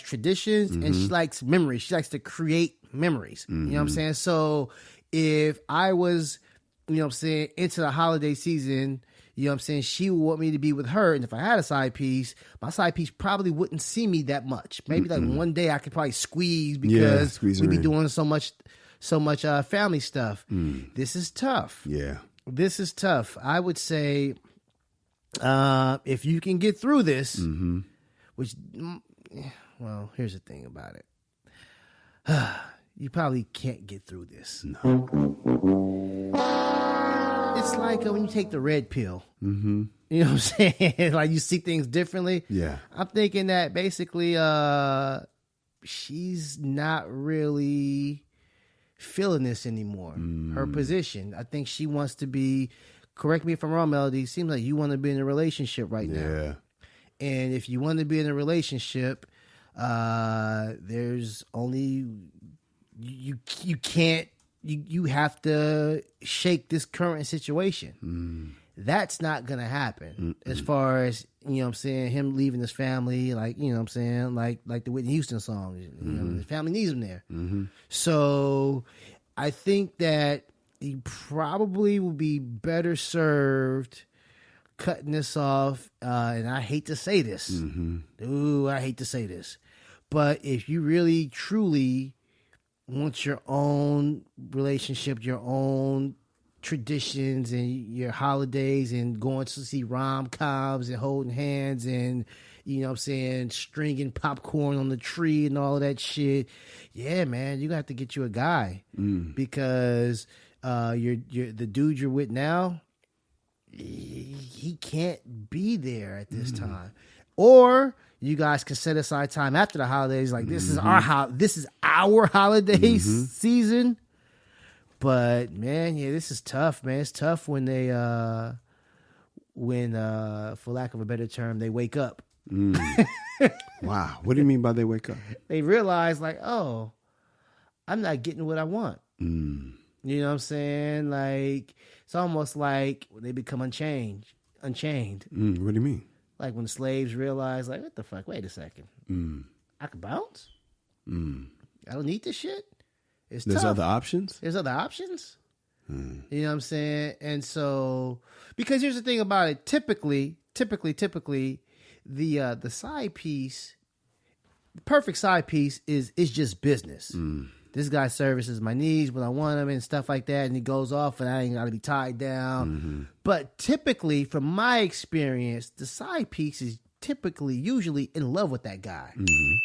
traditions and she likes memories. She likes to create memories. You know what I'm saying? So if I was, you know what I'm saying, into the holiday season, you know what I'm saying, she would want me to be with her. And if I had a side piece, my side piece probably wouldn't see me that much. Maybe like one day I could probably squeeze because we'd be doing so much family stuff. This is tough. Yeah. This is tough. I would say if you can get through this, which, well, here's the thing about it. You probably can't get through this. No. It's like when you take the red pill. Mm-hmm. You know what I'm saying? Like you see things differently. Yeah. I'm thinking that basically she's not really feeling this anymore. Her position. I think she wants to be correct me if I'm wrong, Melody, it seems like you want to be in a relationship right now. Yeah. And if you want to be in a relationship, there's only you can't you have to shake this current situation. That's not gonna happen. As far as, you know what I'm saying, him leaving his family, like, you know what I'm saying, like the Whitney Houston song, you know, his family needs him there. So I think that he probably will be better served cutting this off, and I hate to say this. Ooh, I hate to say this. But if you really, truly want your own relationship, your own traditions and your holidays and going to see rom-coms and holding hands and, you know what I'm saying, stringing popcorn on the tree and all of that shit, yeah, man, you got to get you a guy. Because the dude you're with now, he can't be there at this time. Or you guys can set aside time after the holidays. Like, this is our holiday season. But man, yeah, this is tough, man. It's tough when they, for lack of a better term, they wake up. Wow. What do you mean by they wake up? They realize, like, oh, I'm not getting what I want. You know what I'm saying? Like, it's almost like when they become unchained. What do you mean? Like when the slaves realize, like, what the fuck? Wait a second. I can bounce? I don't need this shit? There's tough. Other options? There's other options? You know what I'm saying? And so, because here's the thing about it. Typically, the side piece, the perfect side piece is just business. This guy services my needs when I want him and stuff like that, and he goes off and I ain't got to be tied down. But typically, from my experience, the side piece is usually in love with that guy.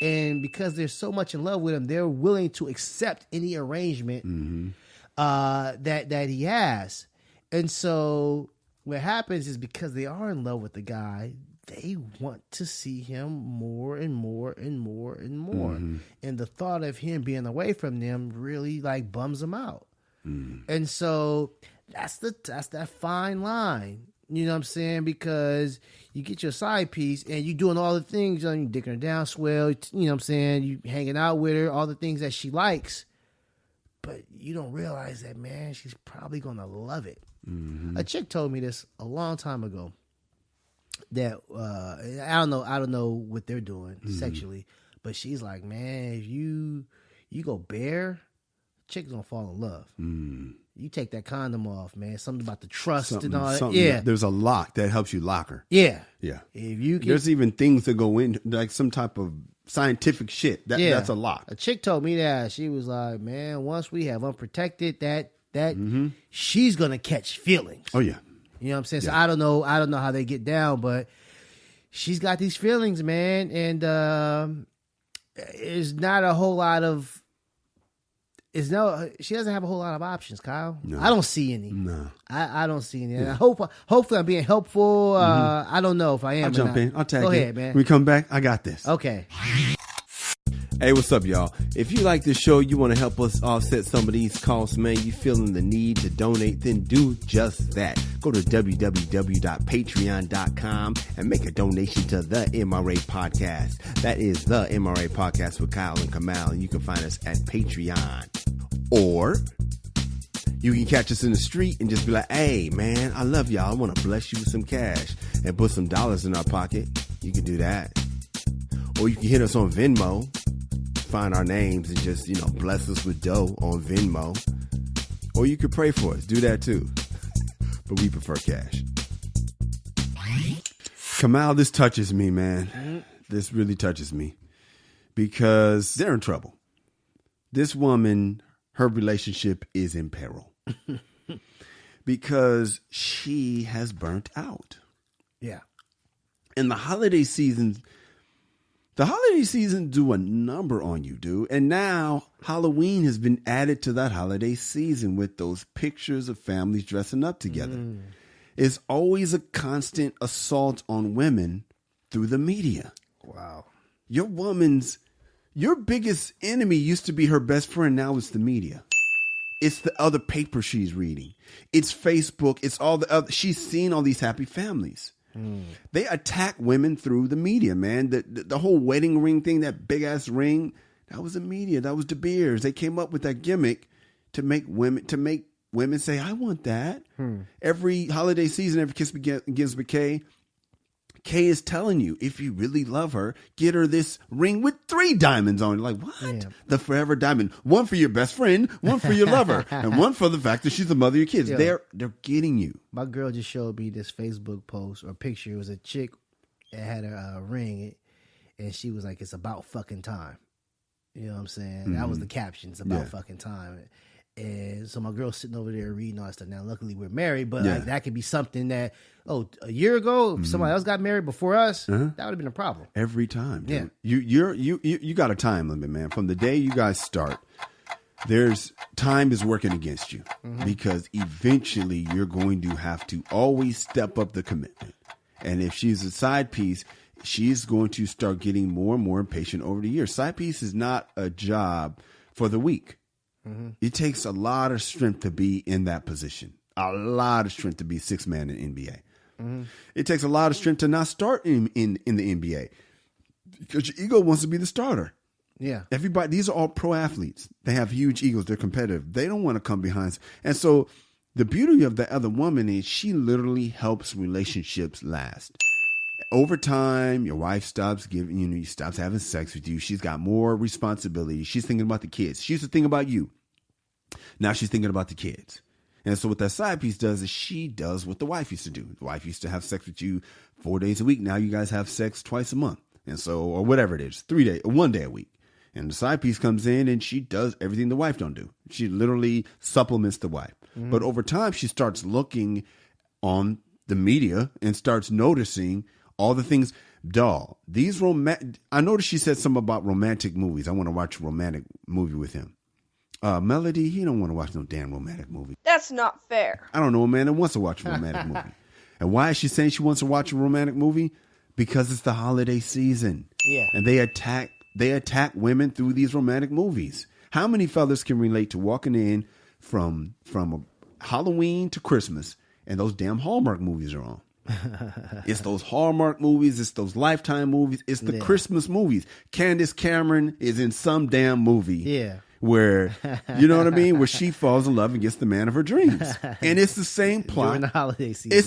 And because they're so much in love with him, they're willing to accept any arrangement that he has. And so what happens is, because they are in love with the guy, they want to see him more and more and more and more. And the thought of him being away from them really, like, bums them out. And so that's that fine line. You know what I'm saying? Because you get your side piece and you doing all the things, you know, you dicking her down swell, you know what I'm saying? You hanging out with her, all the things that she likes. But you don't realize that, man, she's probably going to love it. A chick told me this a long time ago, that I don't know what they're doing sexually, but she's like, man, if you go bare, chick's gonna fall in love. You take that condom off, man. Something about the trust and all that. Yeah, there's a lock that helps you lock her. Yeah. If you can, there's even things that go in, like some type of scientific shit. That's a lock. A chick told me that. She was like, man, once we have unprotected, that she's gonna catch feelings. Oh yeah. You know what I'm saying? So I don't know how they get down, but she's got these feelings, man, and there's not a whole lot of she doesn't have a whole lot of options, Kyle. No. I don't see any. No. I don't see any. Yeah. Hopefully I'm being helpful. I don't know if I am. I'll jump in. I'll tag you. Go ahead, man. When we come back, I got this. Okay. Hey, what's up, y'all? If you like this show, you want to help us offset some of these costs, man, you feeling the need to donate, then do just that. Go to www.patreon.com and make a donation to the MRA Podcast. That is the MRA Podcast with Kyle and Kamal, and you can find us at Patreon. Or you can catch us in the street and just be like, hey, man, I love y'all. I want to bless you with some cash and put some dollars in our pocket. You can do that. Or you can hit us on Venmo. Find our names and just, you know, bless us with dough on Venmo. Or you could pray for us. Do that too. But we prefer cash. Kamal, this touches me, man. This really touches me. Because they're in trouble. This woman, her relationship is in peril. Because she has burnt out. Yeah. And the holiday season do a number on you, dude. And now Halloween has been added to that holiday season with those pictures of families dressing up together. It's always a constant assault on women through the media. Wow. Your biggest enemy used to be her best friend. Now it's the media. It's the other paper she's reading. It's Facebook. It's all the other. She's seen all these happy families. They attack women through the media, man. The whole wedding ring thing, that big ass ring, that was the media. That was De Beers. They came up with that gimmick to make women say, I want that. Every holiday season, every kiss begins with K. Kay is telling you, if you really love her, get her this ring with 3 diamonds on it. Like, what? Yeah. The forever diamond. One for your best friend, one for your lover, and one for the fact that she's the mother of your kids. Yo, they're getting you. My girl just showed me this Facebook post or picture. It was a chick that had a ring, and she was like, it's about fucking time. You know what I'm saying? That was the caption. It's about fucking time. And so my girl's sitting over there reading all that stuff. Now, luckily, we're married, but like, that could be something that, a year ago, if somebody else got married before us, that would have been a problem. Every time. Dude. Yeah. You got a time limit, man. From the day you guys start, time is working against you because eventually you're going to have to always step up the commitment. And if she's a side piece, she's going to start getting more and more impatient over the years. Side piece is not a job for the weak. It takes a lot of strength to be in that position. A lot of strength to be 6-man in NBA. It takes a lot of strength to not start in the NBA because your ego wants to be the starter. Yeah. Everybody, these are all pro athletes. They have huge egos. They're competitive. They don't want to come behind. And so the beauty of the other woman is she literally helps relationships last. Over time, your wife stops stops having sex with you. She's got more responsibility. She's thinking about the kids. She used to think about you. Now she's thinking about the kids. And so what that side piece does is she does what the wife used to do. The wife used to have sex with you 4 days a week. Now you guys have sex twice a month. And so, or whatever it is, 3 days, or 1 day a week. And the side piece comes in and she does everything the wife don't do. She literally supplements the wife. But over time, she starts looking on the media and starts noticing all the things. I noticed she said something about romantic movies. I want to watch a romantic movie with him. Melody, he don't want to watch no damn romantic movie. That's not fair. I don't know a man that wants to watch a romantic movie. And why is she saying she wants to watch a romantic movie? Because it's the holiday season. Yeah. And they attack women through these romantic movies. How many fellas can relate to walking in from Halloween to Christmas and those damn Hallmark movies are on? It's those Hallmark movies. It's those Lifetime movies. It's the Christmas movies. Candace Cameron is in some damn movie. Yeah. Where, you know what I mean? Where she falls in love and gets the man of her dreams. And it's the same plot. During the holiday season.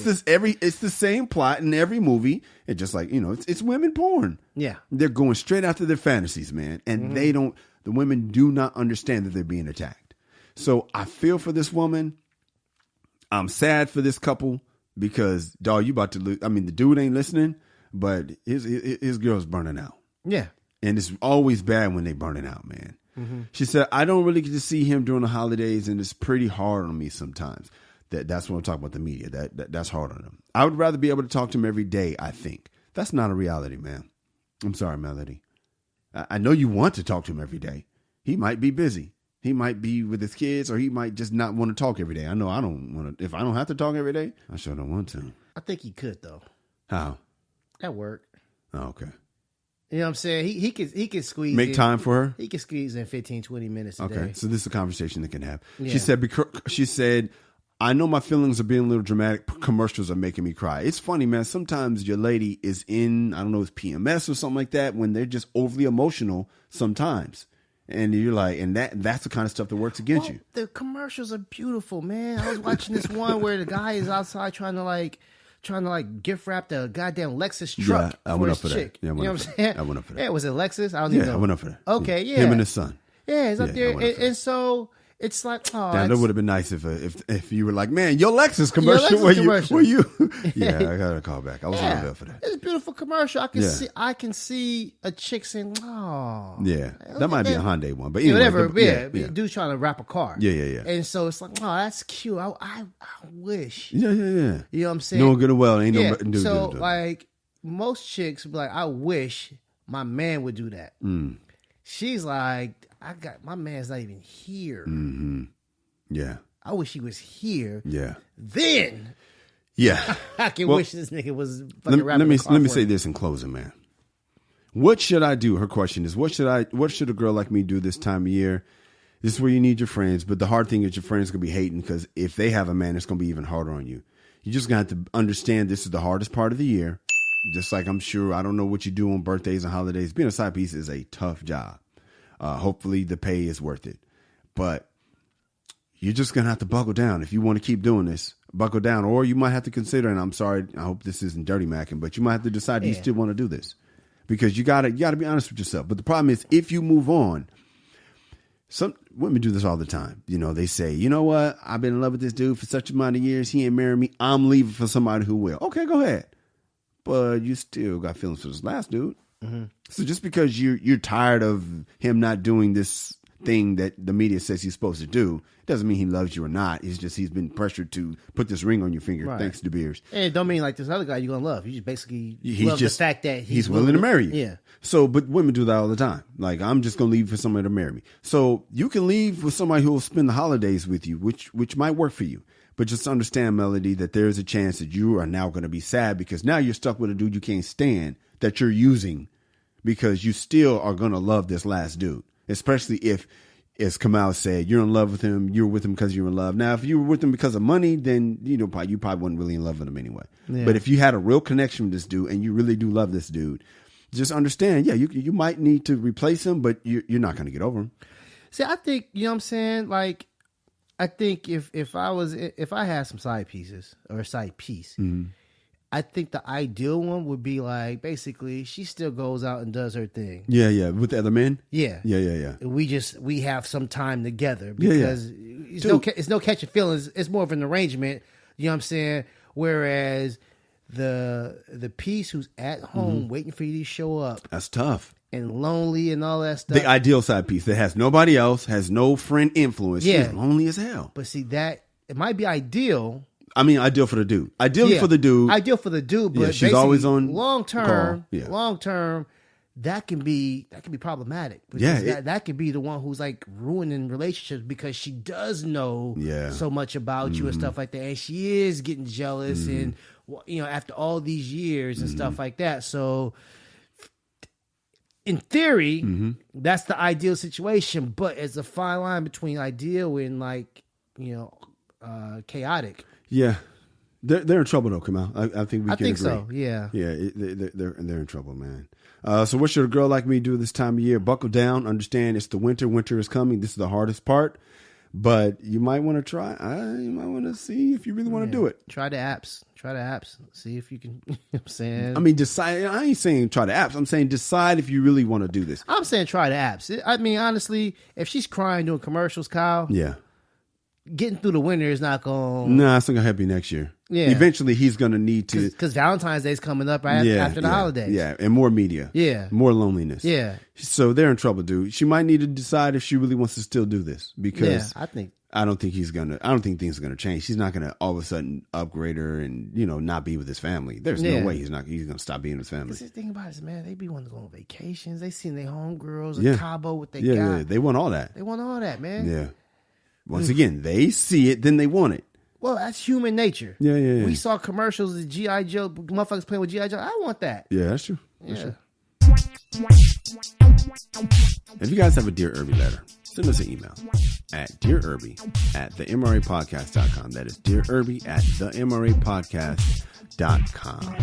It's the same plot in every movie. It's just like, it's women porn. Yeah. They're going straight after their fantasies, man. And the women do not understand that they're being attacked. So I feel for this woman. I'm sad for this couple because, dog, you about to lose. I mean, the dude ain't listening, but his girl's burning out. Yeah. And it's always bad when they burning out, man. She said, I don't really get to see him during the holidays, and it's pretty hard on me sometimes. That's what I'm talking about, the media. That's hard on them. I would rather be able to talk to him every day, I think. That's not a reality, man. I'm sorry, Melody. I know you want to talk to him every day. He might be busy. He might be with his kids, or he might just not want to talk every day. I know I don't want to. If I don't have to talk every day, I sure don't want to. I think he could, though. How? At work. Oh, okay. You know what I'm saying? He could squeeze Make time for her? He could squeeze in 15, 20 minutes a day. Okay, so this is a conversation they can have. Yeah. She said, I know my feelings are being a little dramatic. Commercials are making me cry. It's funny, man. Sometimes your lady is in, I don't know, it's PMS or something like that, when they're just overly emotional sometimes. And you're like, and that's the kind of stuff that works against you. The commercials are beautiful, man. I was watching this one where the guy is outside trying to gift wrap the goddamn Lexus truck. Yeah, I went up for chick. that. Yeah, you know what I'm saying? I went up for that. Yeah, was it Lexus? I don't even know. I went up for that. Okay, yeah. Him and his son. Yeah, he's up there. And so it's like, that would have been nice if you were like, man, your Lexus commercial. Were you? Yeah, I got to call back. I was on the bill for that. It's a beautiful commercial. I can see a chick saying, oh. Yeah, that might be a Hyundai one, but anyway, whatever. Dude's trying to wrap a car. Yeah. And so it's like, oh, that's cute. I wish. Yeah. You know what I'm saying? No good or well, ain't no. So like most chicks be like, I wish my man would do that. She's like, my man's not even here. Mm-hmm. Yeah. I wish he was here. Yeah. Then. Yeah. I can wish this nigga was fucking let me say this in closing, man. What should I do? Her question is, what should a girl like me do this time of year This is where you need your friends. But the hard thing is your friends going to be hating because if they have a man, it's going to be even harder on you. You just got to understand this is the hardest part of the year. Just like I'm sure, I don't know what you do on birthdays and holidays. Being a side piece is a tough job. Hopefully the pay is worth it. But you're just going to have to buckle down. If you want to keep doing this, buckle down. Or you might have to consider, and I'm sorry, I hope this isn't dirty macking, but you might have to decide you still want to do this. Because you gotta be honest with yourself. But the problem is, if you move on, some women do this all the time. You know, they say, you know what? I've been in love with this dude for such amount of years. He ain't married me. I'm leaving for somebody who will. Okay, go ahead. But you still got feelings for this last dude. Mm-hmm. So just because you're tired of him not doing this thing that the media says he's supposed to do, doesn't mean he loves you or not. It's just he's been pressured to put this ring on your finger thanks to beers. And it don't mean like this other guy you're gonna love. You just basically love the fact that he's willing to marry you. Yeah. So, but women do that all the time. Like, I'm just gonna leave for somebody to marry me. So you can leave with somebody who will spend the holidays with you, which might work for you. But just understand, Melody, that there is a chance that you are now going to be sad because now you're stuck with a dude you can't stand that you're using because you still are going to love this last dude, especially if, as Kamal said, you're in love with him, you're with him because you're in love. Now, if you were with him because of money, then you probably wasn't really in love with him anyway. Yeah. But if you had a real connection with this dude and you really do love this dude, just understand, you might need to replace him, but you're not going to get over him. See, I think, you know what I'm saying? Like, I think if I had some side pieces or a side piece, mm-hmm. I think the ideal one would be like basically she still goes out and does her thing. Yeah, with the other men. Yeah. We have some time together because it's no catching feelings. It's more of an arrangement. You know what I'm saying? Whereas the piece who's at home mm-hmm. waiting for you to show up, that's tough. And lonely and all that stuff. The ideal side piece that has nobody else, has no friend influence. Yeah. She's lonely as hell. But see, that it might be ideal. I mean, ideal for the dude. Ideally for the dude. Ideal for the dude, but she's always on long term. That can be problematic. That could be the one who's like ruining relationships because she does know so much about you and stuff like that, and she is getting jealous and after all these years and stuff like that. So, in theory, that's the ideal situation, but it's a fine line between ideal and chaotic. Yeah, they're in trouble though, Kamal. I think we can agree. I think so. Yeah. They're in trouble, man. So what should a girl like me do this time of year? Buckle down. Understand it's the winter. Winter is coming. This is the hardest part, but you might want to try. You might want to see if you really want to do it. Try the apps. See if you can. You know what I'm saying. I mean, decide. I ain't saying try the apps. I'm saying decide if you really want to do this. I'm saying try the apps. I mean, honestly, if she's crying doing commercials, Kyle. Yeah. Getting through the winter is not going. No, it's not gonna help you next year. Yeah. Eventually, he's gonna need to because Valentine's Day is coming up after the holidays. Yeah, and more media. Yeah, more loneliness. Yeah. So they're in trouble, dude. She might need to decide if she really wants to still do this because I don't think things are gonna change. She's not gonna all of a sudden upgrade her and not be with his family. There's no way he's gonna stop being with his family. Because the thing about it is, man, they be wanting to go on vacations. They seen their homegirls in Cabo with their guy. Yeah, they want all that. They want all that, man. Yeah. Once again, they see it, then they want it. Well, that's human nature. Yeah. We saw commercials of G.I. Joe, motherfuckers playing with G.I. Joe. I want that. Yeah, that's true. Yeah. If you guys have a Dear Irby letter, send us an email at dearirby@themrapodcast.com. That is dearirby@themrapodcast.com.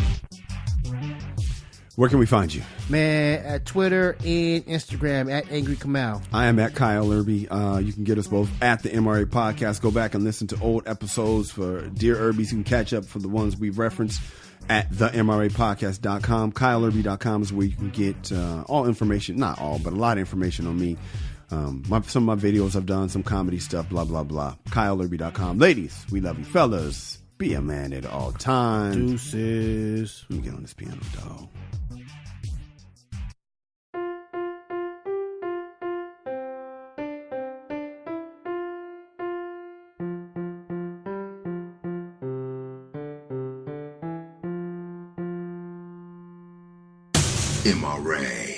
Where can we find you? Man, at Twitter and Instagram at Angry Kamal. I am at Kyle Irby. You can get us both at the MRA Podcast. Go back and listen to old episodes for Dear Irbies. You can catch up for the ones we've referenced at themrapodcast.com. KyleIrby.com is where you can get all information. Not all, but a lot of information on me. Some of my videos I've done, some comedy stuff, blah, blah, blah. KyleIrby.com. Ladies, we love you. Fellas, be a man at all times. Deuces. Let me get on this piano, dog. MRA.